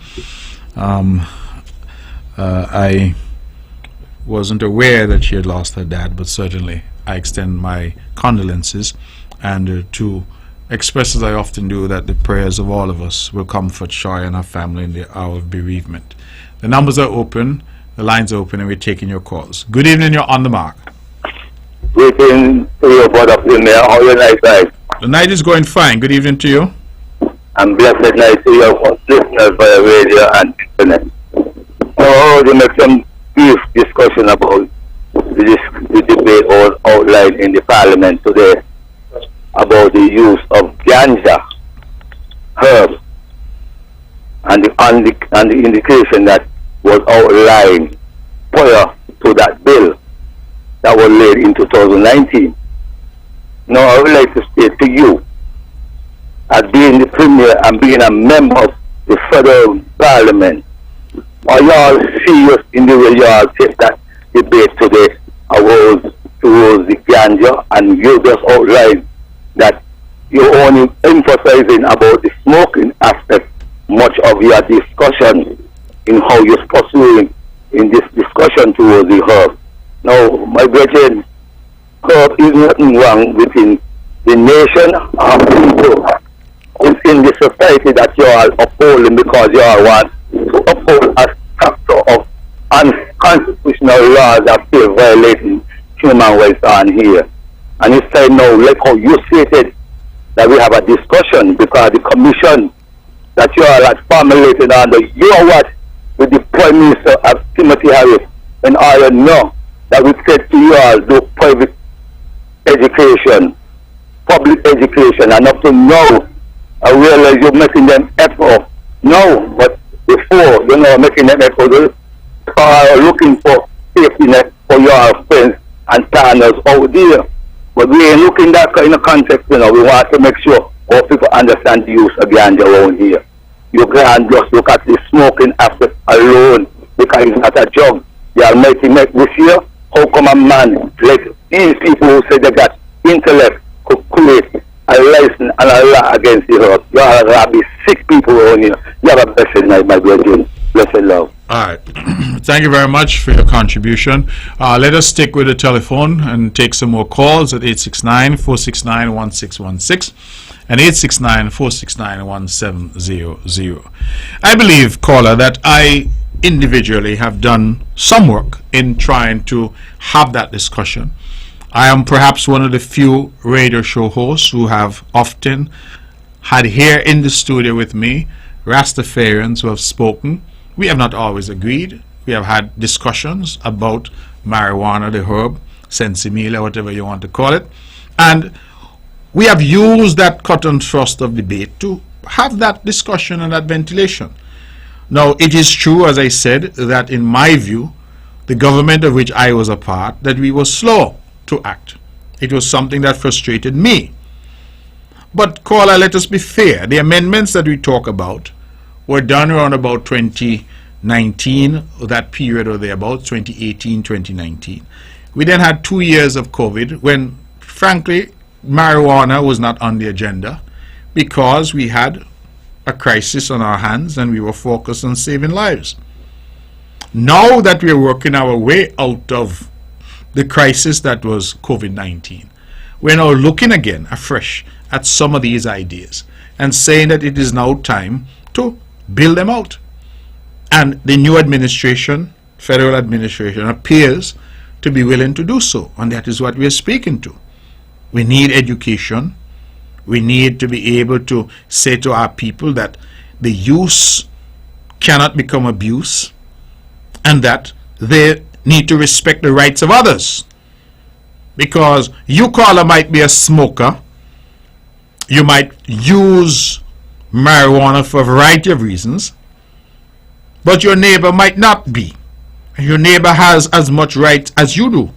I wasn't aware that she had lost her dad, but certainly I extend my condolences and to express, as I often do, that the prayers of all of us will comfort Shire and her family in the hour of bereavement. The numbers are open, the lines are open, and we're taking your calls. Good evening, you're on the mark. Greetings to you, brother Premier. How your night, guys? The night is going fine. Good evening to you. And blessed night to your listeners via radio and internet. So, you make some brief discussion about the debate outlined in the Parliament today about the use of ganja herb and the indication that was outlined prior to that bill that was laid in 2019. Now, I would like to state to you, as being the Premier and being a member of the Federal Parliament, are y'all serious in the way y'all take that debate today towards the ganja, and you just outlined that you're only emphasizing about the smoking aspect much of your discussion in how you're pursuing in this discussion towards the herb. Now, my brethren, herb is nothing wrong within the nation of people. It's in the society that you are upholding because you are want to uphold a structure of unconstitutional laws that still violating human rights on here. And it's time now, like how you stated, that we have a discussion because the commission that you are formulated under, you are what, with the Prime Minister of Timothy Harris, and I know that we said to you all do private education, public education, and up to now, I realize you're making them effort. No, but before, making them effort, looking for safety net for your friends and partners out there. But we ain't looking that kind of context, we want to make sure all people understand the use of ganja around here. You can't just look at the smoking aspect alone because it's not a drug. The Almighty make this year, how come a man like these people who say they got intellect could create a license and a law against the herb? You have to be sick people around here. You have a blessed night, my brethren. Blessed love. All right. Thank you very much for your contribution. Let us stick with the telephone and take some more calls at 869-469-1616 and 869-469-1700. I believe, caller, that I individually have done some work in trying to have that discussion. I am perhaps one of the few radio show hosts who have often had here in the studio with me Rastafarians who have spoken. We have not always agreed. We have had discussions about marijuana, the herb, sensimilla, whatever you want to call it. And we have used that cut and thrust of debate to have that discussion and that ventilation. Now, it is true, as I said, that in my view, the government of which I was a part, that we were slow to act. It was something that frustrated me. But, caller, let us be fair. The amendments that we talk about were done around about 2019, or that period or thereabouts, 2018, 2019. We then had 2 years of COVID when, frankly, marijuana was not on the agenda because we had a crisis on our hands and we were focused on saving lives. Now that we are working our way out of the crisis that was COVID-19, we're now looking again afresh at some of these ideas and saying that it is now time to build them out. And the new administration federal administration appears to be willing to do so, and that is what we are speaking to. We need education. We need to be able to say to our people that the use cannot become abuse, and that they need to respect the rights of others. Because you, caller, might be a smoker. You might use marijuana for a variety of reasons, but your neighbor might not be. Your neighbor has as much right as you do.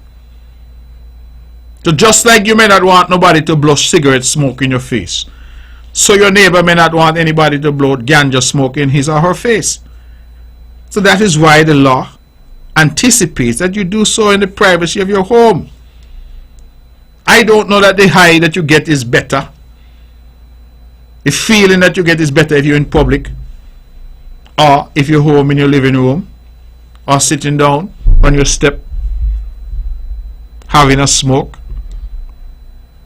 So just like you may not want nobody to blow cigarette smoke in your face, so your neighbor may not want anybody to blow ganja smoke in his or her face. So that is why the law anticipates that you do so in the privacy of your home. I don't know that the high that you get is better. The feeling that you get is better if you're in public, or if you're home in your living room, or sitting down on your step having a smoke.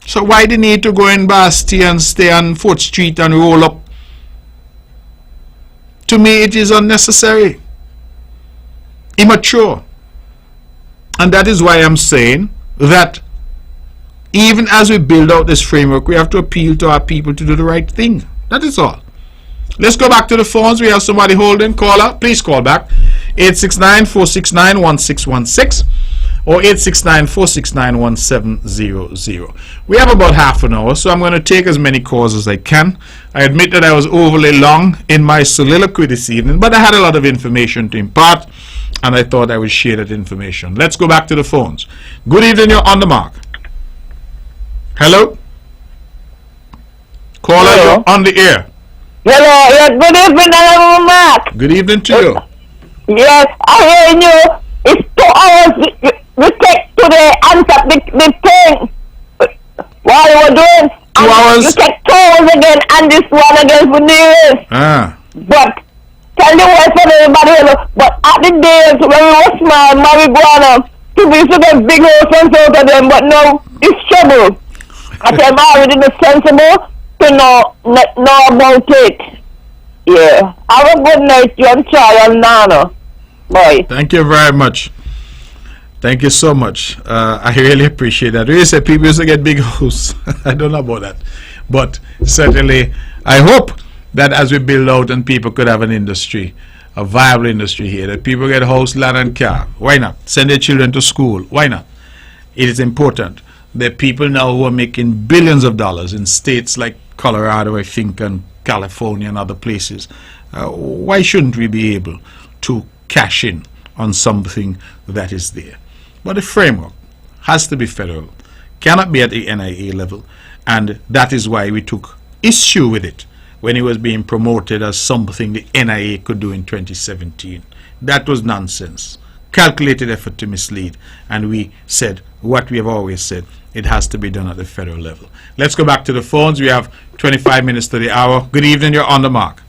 So why the need to go in Bastille and stay on 4th Street and roll up? To me it is unnecessary, immature. And that is why I'm saying that even as we build out this framework, we have to appeal to our people to do the right thing. That is all. Let's go back to the phones. We have somebody holding. Caller, please call back. 869-469-1616 or 869-469-1700. We have about half an hour, so I'm going to take as many calls as I can. I admit that I was overly long in my soliloquy this evening, but I had a lot of information to impart, and I thought I would share that information. Let's go back to the phones. Good evening, you're on the mark. Hello? Caller, Hello. you're on the air. Hello, yes, good evening, Honorable Mark. Good evening to you. Yes, I hear you. It's 2 hours you take to the answer the thing while you were doing. 2 hours? You take 2 hours again and this one again for New Year's. But tell the words for everybody else. But at the days when we were small, marijuana, people used to get big holes and out of them, but now it's trouble. I tell them already the sensible to know about it. Yeah. Have a good night, you and Charlie and Nana. Bye. Thank you very much. Thank you so much. I really appreciate that. You said people used to get big house. I don't know about that. But certainly, I hope that as we build out and people could have an industry, a viable industry here, that people get house, land, and car. Why not? Send their children to school. Why not? It is important. There are people now who are making billions of dollars in states like Colorado, I think, and California and other places. Why shouldn't we be able to cash in on something that is there? But the framework has to be federal, cannot be at the NIA level, and that is why we took issue with it when it was being promoted as something the NIA could do in 2017. That was nonsense, calculated effort to mislead, and we said what we have always said: it has to be done at the federal level. Let's go back to the phones. We have 25 minutes to the hour. Good evening, you're on the mark.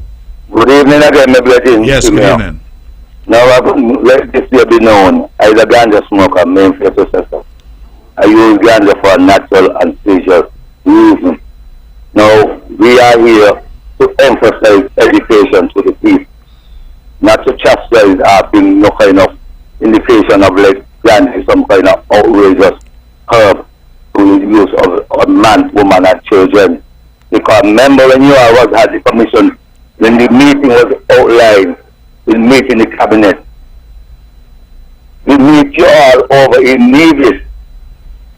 Good evening again, my brother. Yes, good evening. Now, let this be known. I is a ganja smoker, main processor. I use ganja for natural and pleasure reasons. Now, we are here to emphasize education to the people, not to chastise or bring no kind of indication of like ganja, some kind of outrageous herb to the use of man, woman, and children. Because remember when you had the commission, when the meeting was outlined, we meet in the cabinet. We meet you all over in Nevis,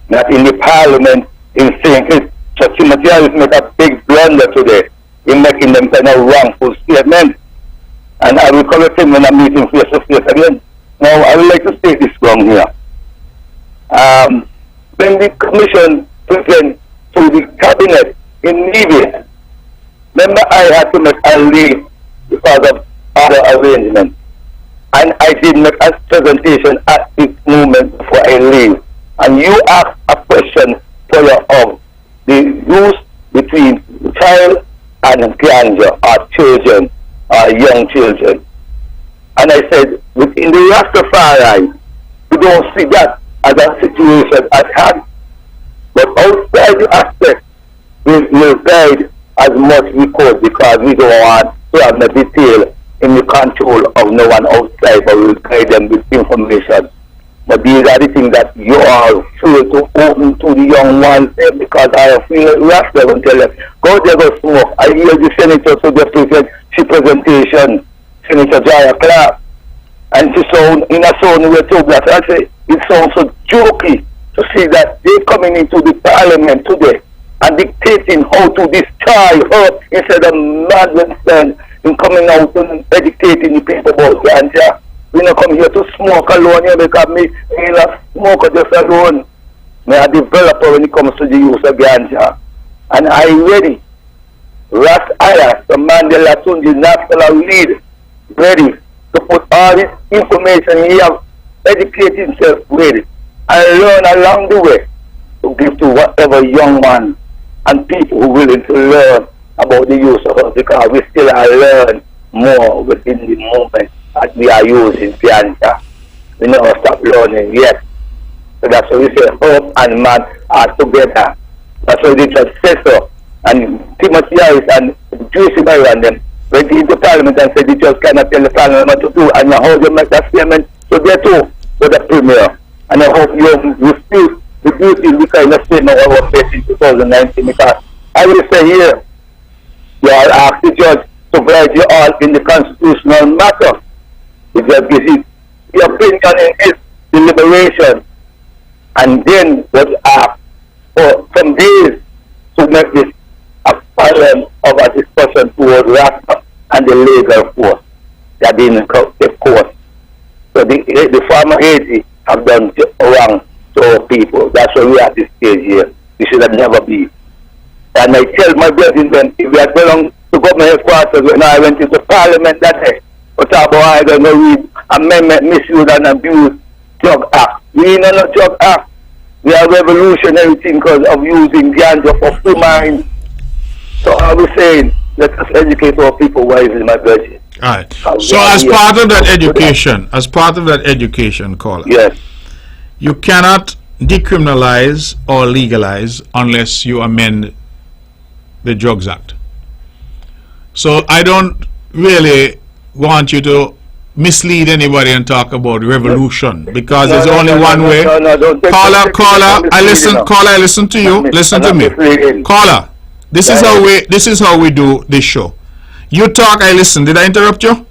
not in the parliament in St. Kitts. So Timothy has made a big blunder today in making them kind of wrongful statements. And I will correct him when I'm meeting face to face again. Now, I would like to state this wrong here. When the commission present to the cabinet in Nevis, remember I had to make a leave because of other arrangements. And I did make a presentation at this moment before I leave. And you asked a question for your the use between child and ganja, or children, or young children. And I said, within the Rastafari, we don't see that as a situation at hand. But outside the aspect, we will guide as much we could, because we don't want to have the detail in the control of no one outside, but will guide them with information. But these are the things that you are free to open to the young ones because I feel rough there and tell them, go there, go smoke. I hear the senator so she presentation, Senator Jaya Clark, and she sound in a sound way too black. I say it sounds so jokey to see that they coming into the parliament today and dictating how to destroy her instead of madness in coming out and educating the people about ganja. We don't come here to smoke alone here because me ain't a smoker just alone. Me a developer when it comes to the use of ganja. And I ready. Ras Ayas, the Mandela Tunji national lead, ready to put all this information he have educate himself with and learn along the way to give to whatever young man and people who are willing to learn about the use of it because we still are learn more within the movement that we are using ganja. We never stop learning yet. So that's why we say hope and man are together. That's why the successor and Timothy Harris and Juicy Barry and them went into Parliament and said they just cannot tell the Parliament what to do and how they make that statement. So they too for the Premier. And I hope you refuse the duty we kind of statement what was faced in 2019 because I will say here, you all ask the judge to guide you all in the constitutional matter. The judge gives it your opinion in his deliberation and then what ask for some days to make this a pattern of a discussion towards RASA and the legal force that didn't take course. So the former AG have done wrong to our people. That's why we are at this stage here. We should have never be. And I tell my brethren then, if we had belonged to government headquarters when I went into Parliament that day, but I don't know read amendment, misuse and abuse drug act. We ain't no drug act. We are revolutionary thinkers of using ganja for free mind. So I was saying, let us educate our people wisely, my brethren. All right. So as part of that education, caller, yes, you cannot decriminalize or legalize unless you amend the Drugs Act. So I don't really want you to mislead anybody and talk about revolution because there's only one way. Caller, I listen to you. Listen to me. Caller, this is how we do this show. You talk, I listen. Did I interrupt you?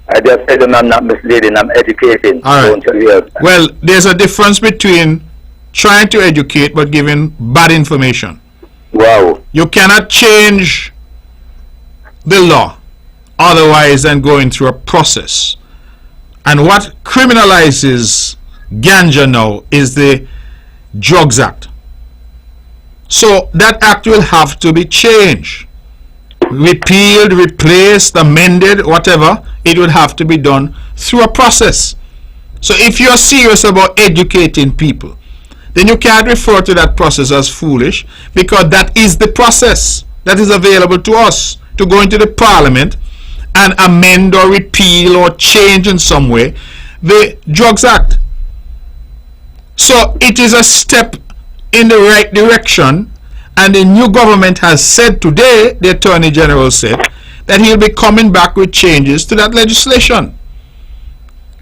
I just said I'm not misleading, I'm educating. All right. Well, there's a difference between trying to educate but giving bad information. Wow. You cannot change the law otherwise than going through a process. And what criminalizes ganja now is the Drugs Act. So that act will have to be changed. Repealed, replaced, amended, whatever, it would have to be done through a process. So if you're serious about educating people, then you can't refer to that process as foolish because that is the process that is available to us to go into the Parliament and amend or repeal or change in some way the Drugs Act. So it is a step in the right direction. And the new government has said today, the Attorney General said, that he'll be coming back with changes to that legislation.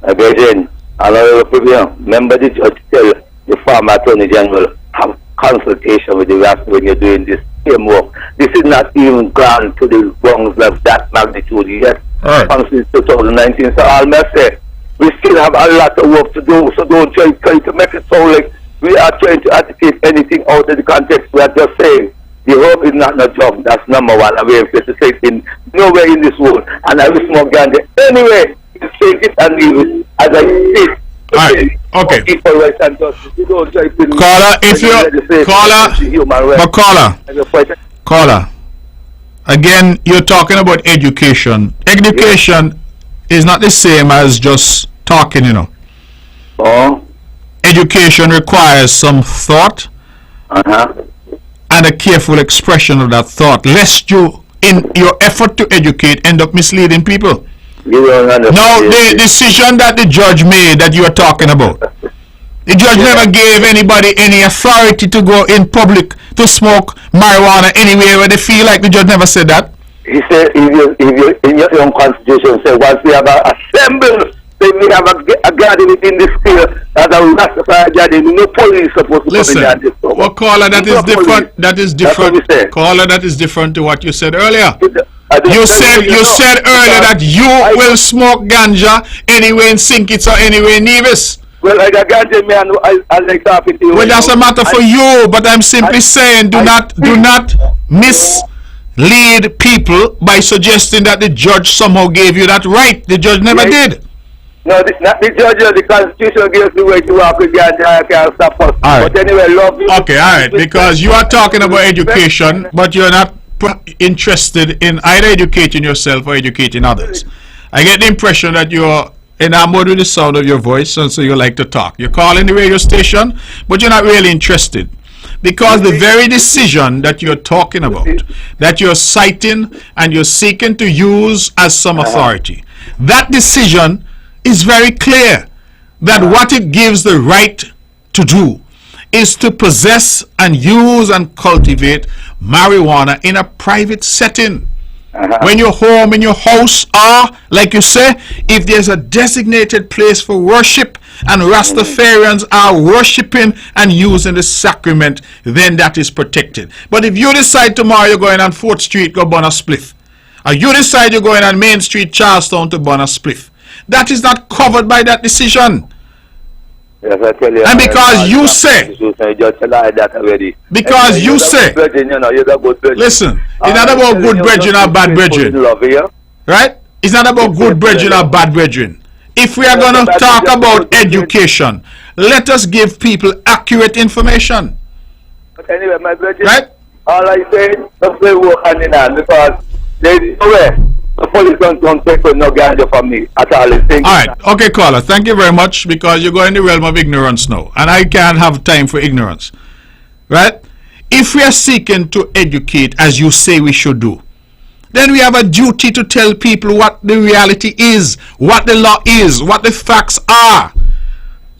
Again, remember the judge tell the former Attorney General have consultation with the RAS when you're doing this same work. This is not even gone to the wrongs of that magnitude yet. Right. Since 2019. So I must say, we still have a lot of work to do, so don't try to make it sound like we are trying to advocate anything out of the context. We are just saying the herb is not a job. That's number one. And we have to say it nowhere in this world. And I will smoke ganja anyway. You take it and leave it as I say. Alright, okay. Equal rights and justice. You don't try to caller, if you caller, again, you're talking about education. Education is not the same as just talking, you know. Oh. Education requires some thought and a careful expression of that thought, lest you, in your effort to educate, end up misleading people. You don't understand. Now, the decision that the judge made that you are talking about, the judge never gave anybody any authority to go in public to smoke marijuana anywhere where they feel like. The judge never said that. he said, if you in your own constitution say once we have a assembled, then we have a garden in the square that a Rastafari garden, no police supposed to Listen, come in there. well, caller, that is different. That is different. That's what we said. Caller, that is different to what you said earlier. You You said earlier that you will smoke ganja anyway in St. Kitts or anyway in Nevis. Well, I got me and I like talking to you. Well, that's a matter for you, but I'm simply saying do not mislead people by suggesting that the judge somehow gave you that right. The judge never did. No, not the judge. The Constitution gives the way to walk with ganja. I can't stop us. All right. But anyway, love you. Okay, all right, because you are talking about education, but you're not interested in either educating yourself or educating others. I get the impression that you're enamored with the sound of your voice, and so you like to talk. You're calling the radio station, but you're not really interested. Because the very decision that you're talking about, that you're citing and you're seeking to use as some authority, that decision is very clear that what it gives the right to do is to possess and use and cultivate marijuana in a private setting. When you're home, in your house, or, like you say, if there's a designated place for worship and Rastafarians are worshiping and using the sacrament, then that is protected. But if you decide tomorrow you're going on 4th Street, go burn a spliff, or you decide you're going on Main Street, Charlestown to burn a spliff, that is not covered by that decision. Yes, I tell you. And because you say, because you say, listen, it's not about good brethren or bad brethren, right? It's not about good brethren or bad brethren. If we are going to talk about education, let us give people accurate information. But anyway, my brethren, right? All I say, let's play work hand in hand, because there is no way the police don't take no ganja from me at all. Alright, okay, caller, thank you very much, because you go in the realm of ignorance now, and I can't have time for ignorance, right? If we are seeking to educate as you say we should do, then we have a duty to tell people what the reality is, what the law is, what the facts are,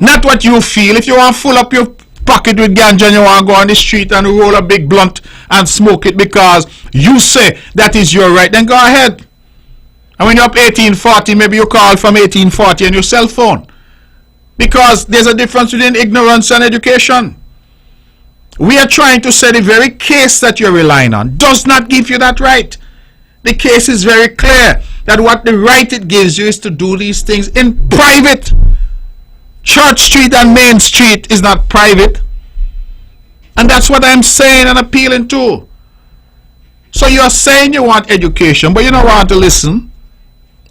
not what you feel. If you want to fill up your pocket with ganja and you want to go on the street and roll a big blunt and smoke it because you say that is your right, then go ahead. And when you're up 1840, maybe you call from 1840 on your cell phone. Because there's a difference between ignorance and education. We are trying to say the very case that you're relying on does not give you that right. The case is very clear that what the right it gives you is to do these things in private. Church Street and Main Street is not private. And that's what I'm saying and appealing to. So you're saying you want education, but you don't want to listen.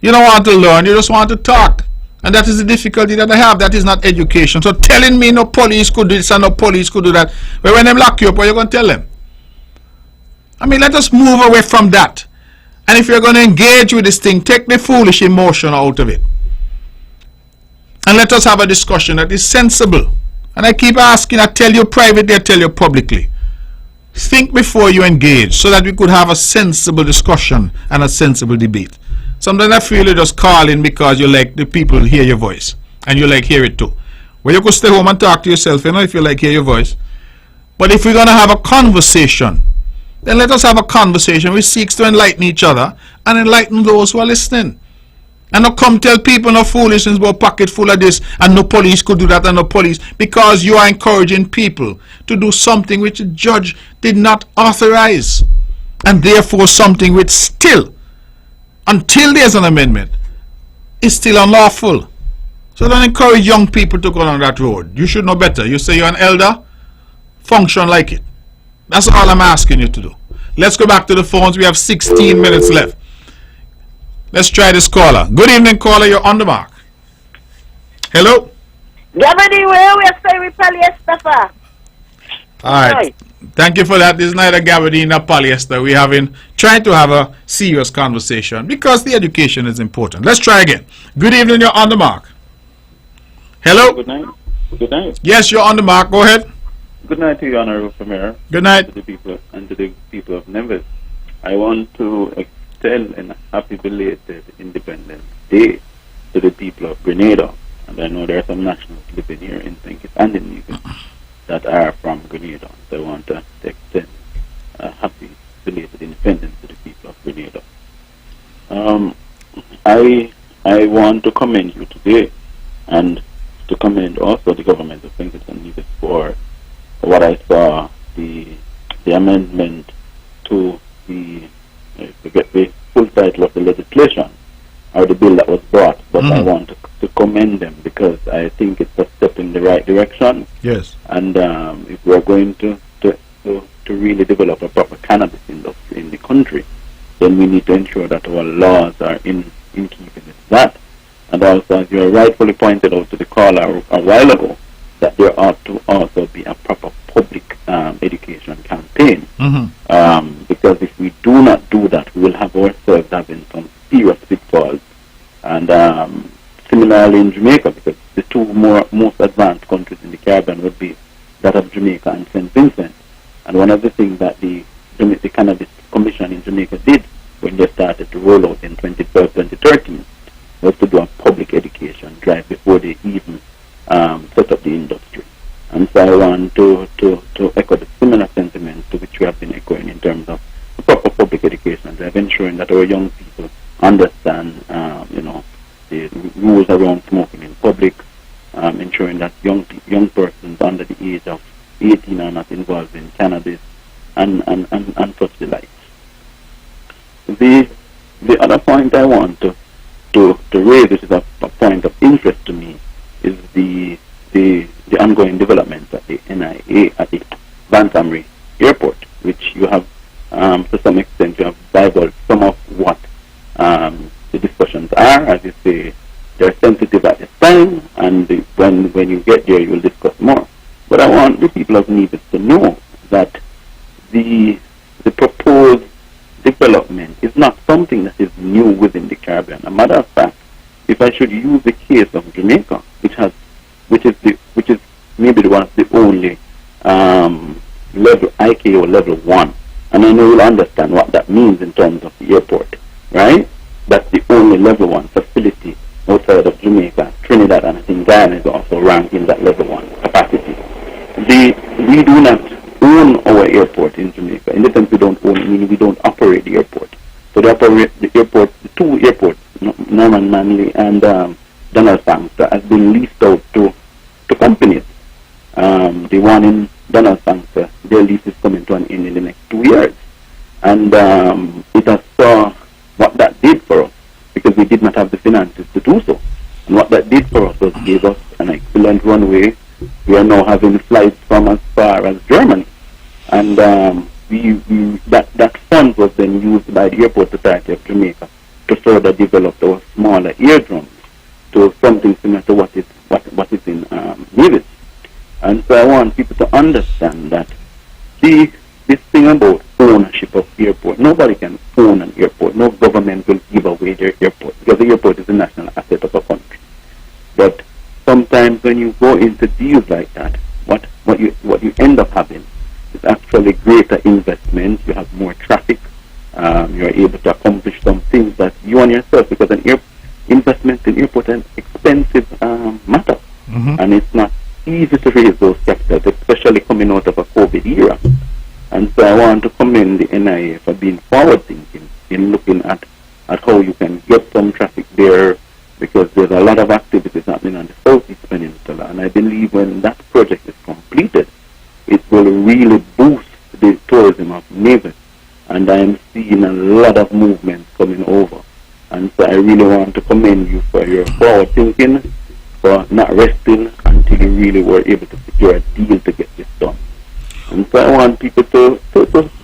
You don't want to learn, you just want to talk. And that is the difficulty that I have. That is not education. So telling me no police could do this and no police could do that, but when they lock you up, what are you going to tell them? I mean, let us move away from that. And if you're going to engage with this thing, take the foolish emotion out of it. And let us have a discussion that is sensible. And I keep asking, I tell you privately, I tell you publicly. Think before you engage so that we could have a sensible discussion and a sensible debate. Sometimes I feel you just call in because you like the people hear your voice. And you like hear it too. Well, you could stay home and talk to yourself, if you like hear your voice. But if we're going to have a conversation, then let us have a conversation which seeks to enlighten each other and enlighten those who are listening. And not come tell people no foolishness about pocket full of this and no police could do that and no police, because you are encouraging people to do something which the judge did not authorize, and therefore something which still, until there's an amendment, is still unlawful. So don't encourage young people to go down that road. You should know better. You say you're an elder, function like it. That's all I'm asking you to do. Let's go back to the phones. We have 16 minutes left. Let's try this caller. Good evening, caller. You're on the mark. Hello? Gavin, where we say we polyester. All right. Thank you for that. This is neither gabardine nor polyester. We're trying to have a serious conversation because the education is important. Let's try again. Good evening. You're on the mark. Hello? Good night. Good night. Yes, you're on the mark. Go ahead. Good night to you, Honorable Premier. Good night. To the people of Nevis. I want to extend a happy belated Independence Day to the people of Grenada. And I know there are some nationals living here in St. Kitts and in Nevis that are from Grenada. So I want to extend a happy belated independence to the people of Grenada. I want to commend you today, and to commend also the government of St. Kitts and Nevis for what I saw, the amendment to the forget the full title of the legislation or the bill that was brought, but I want to commend them because I think it's a step in the right direction. Yes. And if we're going to really develop a proper cannabis industry in the country, then we need to ensure that our laws are in keeping with that. And also, as you rightfully pointed out to the caller a while ago, that there ought to also be a proper public education campaign. Because if we do not do that, we will have ourselves having some serious pitfalls. And similarly in Jamaica, because the two most advanced countries in the Caribbean would be that of Jamaica and St. Vincent. And one of the things that the Cannabis Commission in Jamaica did when they started to roll out in 2012, 2013 was to do a public education drive before they even set up the industry. And so I want to echo the similar sentiments to which we have been echoing in terms of the proper public education drive, ensuring that our young people understand, the rules around smoking in public, ensuring that young persons under the age of 18 are not involved in cannabis, and such the like. The other point I want to raise, which is a point of interest to me, is the ongoing developments at the NIA at the Brantley Airport, which you have to some extent you have divulged some of what the discussions are. As you say, they're sensitive at this time, and when you get there, you will discuss more. But I want the people of Nevis to know that the proposed development is not something that is new within the Caribbean. A matter of fact, if I should use the case of Jamaica, which is maybe one of the only level IKO level 1, and I know you'll understand what that means in terms of the airport, right? That's the only level 1 facility outside of Jamaica. Trinidad and I think Guyana is also ranked in that level 1 capacity. We do not own our airport in Jamaica. In the sense we don't own it, meaning we don't operate the airport. So the two airports, Norman Manley and Donald Sangster, has been leased out to companies. The one in Donald Sangster, their lease is coming to an end in the next 2 years. And it has saw what that did for us, because we did not have the finances to do so. And what that did for us was gave us an excellent runway. We are now having flights from as far as Germany. And that fund was then used by the Airport Authority of Jamaica to further develop our smaller eardrums to something similar to what is in Nevis. And so I want people to understand that this thing about ownership of airport, nobody can own an airport. No government will give away their airport, because the airport is the national asset of a country. But sometimes when you go into deals like that, what you end up having is actually greater investment. You have more traffic. You are able to accomplish some things that you and yourself, because investment in airport is an expensive matter, and it's not easy to raise those capitals, especially coming out of a COVID era. And so I want to commend the NIA for being forward thinking in looking at how you can get some traffic there, because there's a lot of activities happening on the Southeast Peninsula, and I believe when that project is completed, it will really boost the tourism of Nevis, and I am seeing a lot of movements coming over. And so I really want to commend you for your forward thinking, for not resting until you really were able to secure a deal to get this done. And so I want people to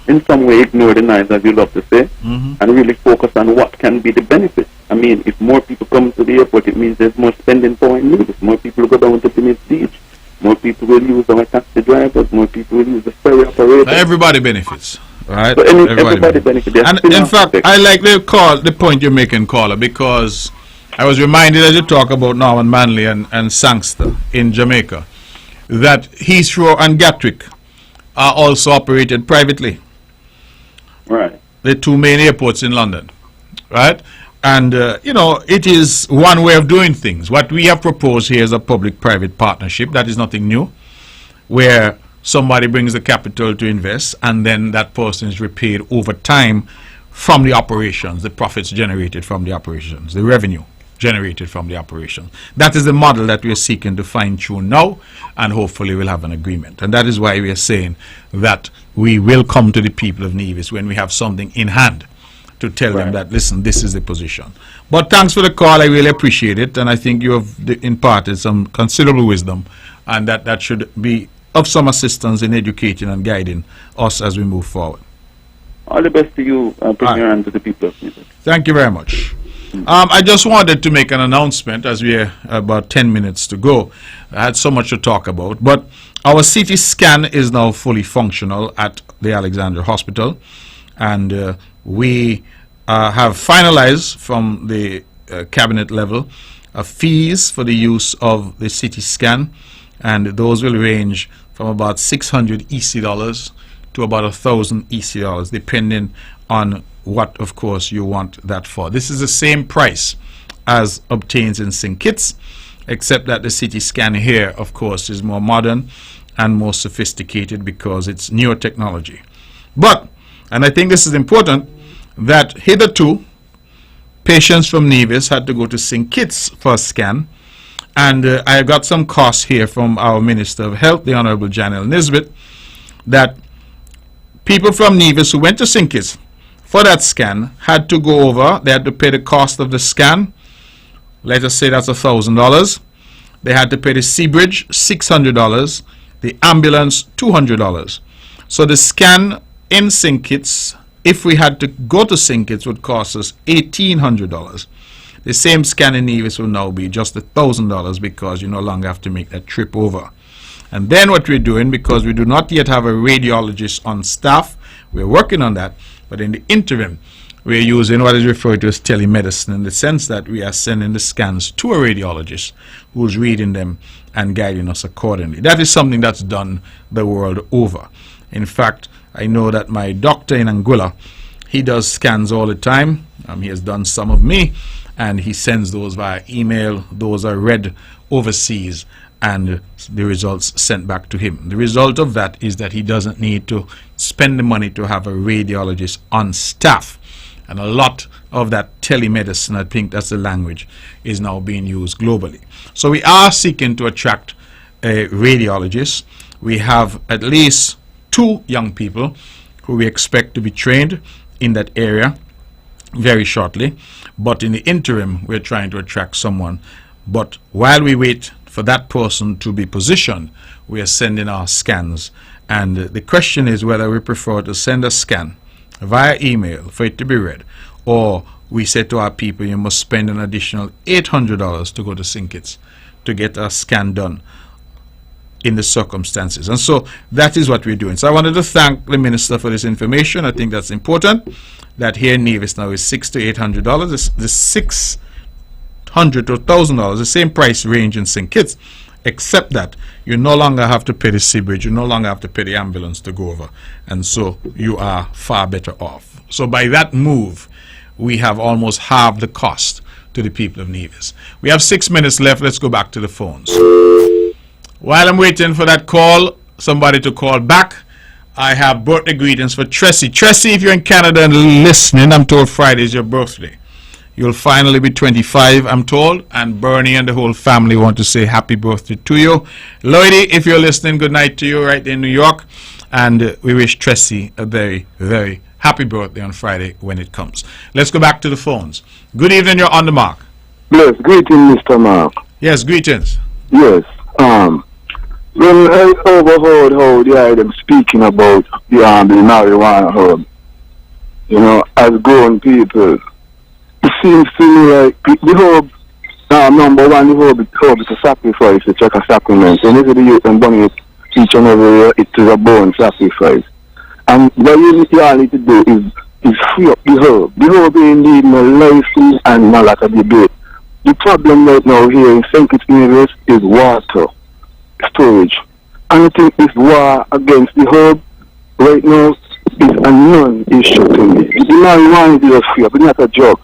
in some way ignore the noise, as you love to say, and really focus on what can be the benefits. I mean, if more people come to the airport, it means there's more spending power in Nevis. More people go down to Plymouth Beach. More people will use our taxi drivers. More people will use the ferry operators. Everybody benefits, right? So everybody benefits. And in fact, I like the point you're making, caller, because I was reminded as you talk about Norman Manley and Sangster in Jamaica, that Heathrow and Gatwick are also operated privately. Right. The two main airports in London, right? And, it is one way of doing things. What we have proposed here is a public-private partnership. That is nothing new, where somebody brings the capital to invest, and then that person is repaid over time from the operations, the profits generated from the operations, the revenue generated from the operation. That is the model that we are seeking to fine-tune now, and hopefully we'll have an agreement. And that is why we are saying that we will come to the people of Nevis when we have something in hand to tell them that, listen, this is the position. But thanks for the call. I really appreciate it, and I think you have imparted some considerable wisdom, and that should be of some assistance in educating and guiding us as we move forward. All the best to you, Premier, and to the people of Nevis. Thank you very much. I just wanted to make an announcement as we are about 10 minutes to go. I had so much to talk about, but our CT scan is now fully functional at the Alexandra Hospital, and we have finalized from the cabinet level fees for the use of the CT scan, and those will range from about 600 EC dollars to about 1,000 EC dollars, depending on what, of course, you want that for. This is the same price as obtains in St. Kitts, except that the CT scan here, of course, is more modern and more sophisticated because it's newer technology. But, and I think this is important, that hitherto patients from Nevis had to go to St. Kitts for a scan, and I got some costs here from our Minister of Health, the Honorable Janelle Nisbet, that people from Nevis who went to St. Kitts for that scan had to go over, they had to pay the cost of the scan, let us say that's $1,000. They had to pay the sea bridge $600, the ambulance $200. So the scan in St. Kitts, if we had to go to St. Kitts, would cost us $1,800. The same scan in Nevis will now be just $1,000 because you no longer have to make that trip over. And then what we're doing, because we do not yet have a radiologist on staff, we're working on that, but in the interim, we're using what is referred to as telemedicine, in the sense that we are sending the scans to a radiologist who's reading them and guiding us accordingly. That is something that's done the world over. In fact, I know that my doctor in Anguilla, he does scans all the time. He has done some of me, and he sends those via email. Those are read overseas, and the results sent back to him. The result of that is that he doesn't need to spend the money to have a radiologist on staff. And a lot of that telemedicine, I think that's the language, is now being used globally. So we are seeking to attract a radiologist. We have at least 2 young people who we expect to be trained in that area very shortly. But in the interim, we're trying to attract someone. But while we wait for that person to be positioned, we are sending our scans. And the question is whether we prefer to send a scan via email for it to be read, or we say to our people, you must spend an additional $800 to go to St. Kitts to get a scan done in the circumstances. And so that is what we're doing. So I wanted to thank the Minister for this information. I think that's important, that here in Nevis now is $600 to $800. The $600 to $1,000, the same price range in St. Kitts, except that you no longer have to pay the sea bridge, you no longer have to pay the ambulance to go over, and so you are far better off. So by that move, we have almost halved the cost to the people of Nevis. We have 6 minutes left. Let's go back to the phones. While I'm waiting for that call, somebody to call back, I have birthday greetings for Tracy. Tracy, if you're in Canada and listening, I'm told Friday is your birthday. You'll finally be 25, I'm told, and Bernie and the whole family want to say happy birthday to you. Lloydie, if you're listening, good night to you right in New York, and we wish Tracy a very, very happy birthday on Friday when it comes. Let's go back to the phones. Good evening, you're on the mark. Yes, greetings, Mr. Mark. Yes, greetings. Yes, when I overheard how they are them speaking about the marijuana herb, you know, as grown people, it seems to me like the herb, number one, the herb is a sacrifice, it's like a sacrament. And if the youth and burning it each and every year, it is a born sacrifice. And what you all need to do is free up the herb. The herb ain't need no license and no lot of debate. The problem right now here in St. Kitts Nevis is water storage. And I think this war against the herb right now is a non-issue to me. The marijuana is just free up, it's not a drug.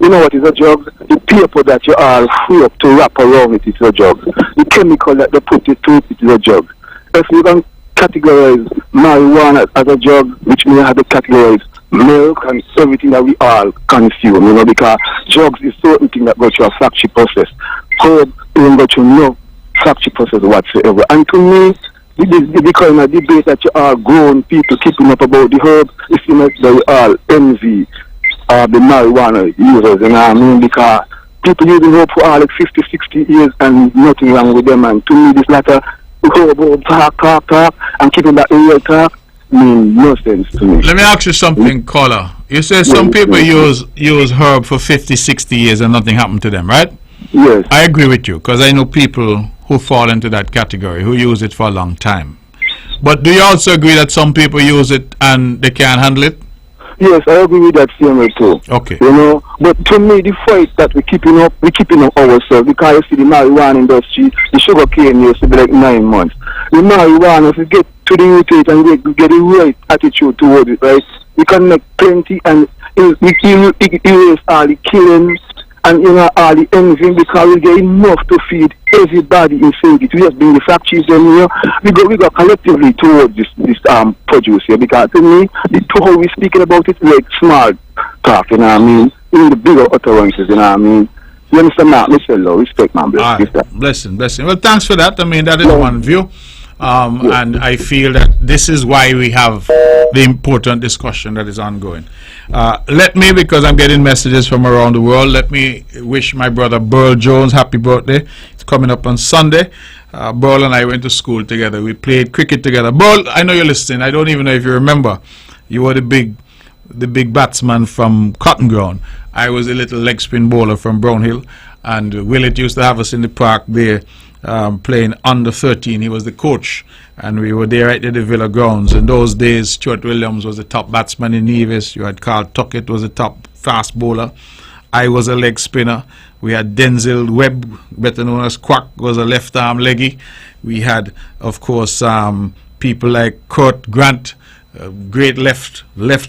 You know what is a drug? The paper that you are free up to wrap around it is a drug. The chemical that they put it to it is a drug. If you can categorize marijuana as a drug, which may have to categorize milk and everything that we all consume, you know, because drugs is certain thing that go through a factory process. Herb don't go through no factory process whatsoever. And to me, the kind of debate that you are grown people keeping up about the herb, it seems like they all envy the marijuana users, you know what I mean? Because people using herb for all like 50, 60 years and nothing wrong with them. And to me, this latter herb talk, and keeping that real talk mean no sense to me. Let me ask you something, caller. You say some people use herb for 50, 60 years and nothing happened to them, right? Yes. I agree with you, because I know people who fall into that category, who use it for a long time. But do you also agree that some people use it and they can't handle it? Yes, I agree with that same way too. Okay. You know, but to me, the fight that we're keeping up ourselves, because you see the marijuana industry, the sugar cane used to be like 9 months. The marijuana, if you get to the root and get the right attitude towards it, right, we can make plenty and we erase all the killings and, you know, all the envy, because we get enough to feed everybody in St. Kitts. We just bring the factories and, you know, we go collectively towards this produce here, because to me, the two how we speaking about it like small talk, you know what I mean? In the bigger utterances, you know what I mean? You understand that? Mr. Low, respect, man. Blessing. Well, thanks for that. I mean, that is one view. And I feel that this is why we have the important discussion that is ongoing. Let me, because I'm getting messages from around the world, let me wish my brother Burl Jones happy birthday. It's coming up on Sunday. Burl and I went to school together. We played cricket together. Burl, I know you're listening. I don't even know if you remember. You were the big batsman from Cotton Ground. I was a little leg spin bowler from Brownhill. And Willett used to have us in the park there playing under 13. He was the coach, and we were there at the Villa grounds. In those days, Stuart Williams was the top batsman in Nevis. You had Carl Tuckett was the top fast bowler. I was a leg spinner. We had Denzel Webb, better known as Quack, was a left arm leggy. We had, of course, people like Kurt Grant, a great left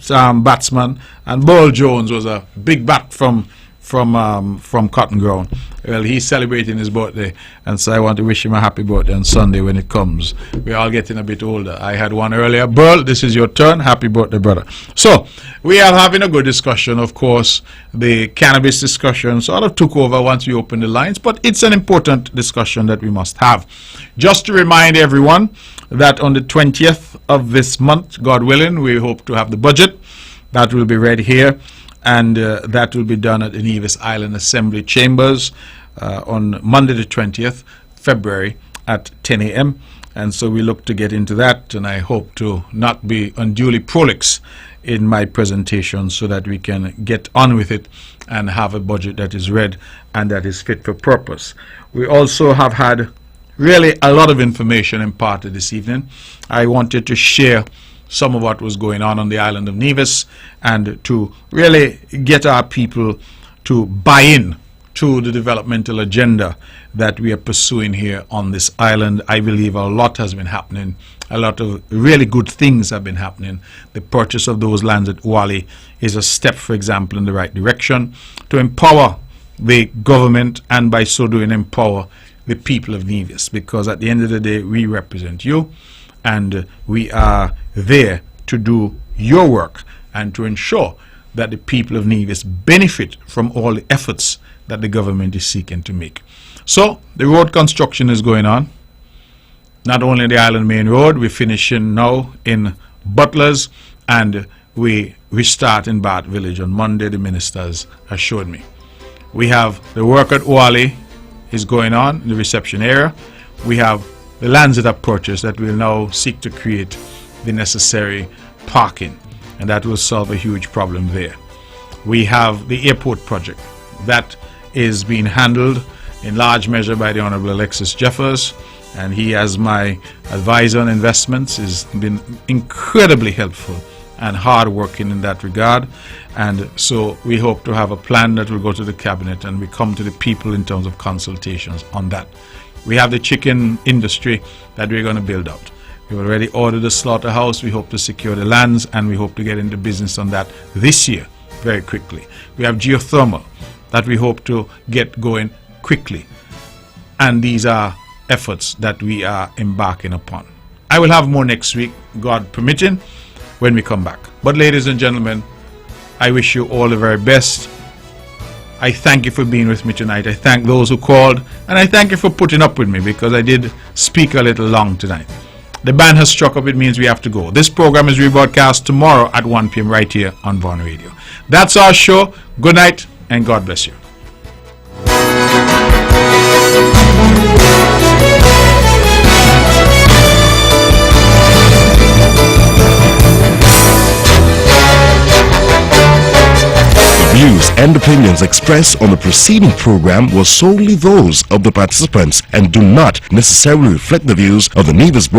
arm batsman, and Burl Jones was a big bat from Cotton Ground. Well, he's celebrating his birthday, and so I want to wish him a happy birthday on Sunday when it comes. We're all getting a bit older. I had one earlier. Burl, this is your turn. Happy birthday, brother. So, we are having a good discussion. Of course, the cannabis discussion sort of took over once we opened the lines, but it's an important discussion that we must have. Just to remind everyone that on the 20th of this month, God willing, we hope to have the budget. That will be read here. And that will be done at the Nevis Island Assembly Chambers on Monday the 20th February at 10 a.m. And so we look to get into that, and I hope to not be unduly prolix in my presentation so that we can get on with it and have a budget that is read and that is fit for purpose. We also have had really a lot of information imparted this evening. I wanted to share some of what was going on the island of Nevis, and to really get our people to buy in to the developmental agenda that we are pursuing here on this island. I believe a lot has been happening. A lot of really good things have been happening. The purchase of those lands at Wally is a step, for example, in the right direction to empower the government, and by so doing empower the people of Nevis, because at the end of the day we represent you, and we are there to do your work and to ensure that the people of Nevis benefit from all the efforts that the government is seeking to make. So the road construction is going on, not only the Island Main Road. We're finishing now in Butlers, and we start in Bath Village on Monday, the ministers assured me. We have the work at Wally is going on in the reception area. We have the lands that are purchased that will now seek to create the necessary parking, and that will solve a huge problem there. We have the airport project that is being handled in large measure by the Honorable Alexis Jeffers, and he, as my advisor on investments, has been incredibly helpful and hard working in that regard. And so we hope to have a plan that will go to the cabinet, and we come to the people in terms of consultations on that. We have the chicken industry that we're going to build out. We've already ordered the slaughterhouse. We hope to secure the lands, and we hope to get into business on that this year very quickly. We have geothermal that we hope to get going quickly. And these are efforts that we are embarking upon. I will have more next week, God permitting, when we come back. But ladies and gentlemen, I wish you all the very best. I thank you for being with me tonight. I thank those who called, and I thank you for putting up with me, because I did speak a little long tonight. The band has struck up. It means we have to go. This program is rebroadcast tomorrow at 1 p.m. right here on Vaughan Radio. That's our show. Good night, and God bless you. Views and opinions expressed on the preceding program were solely those of the participants and do not necessarily reflect the views of the Nevis Broadcast.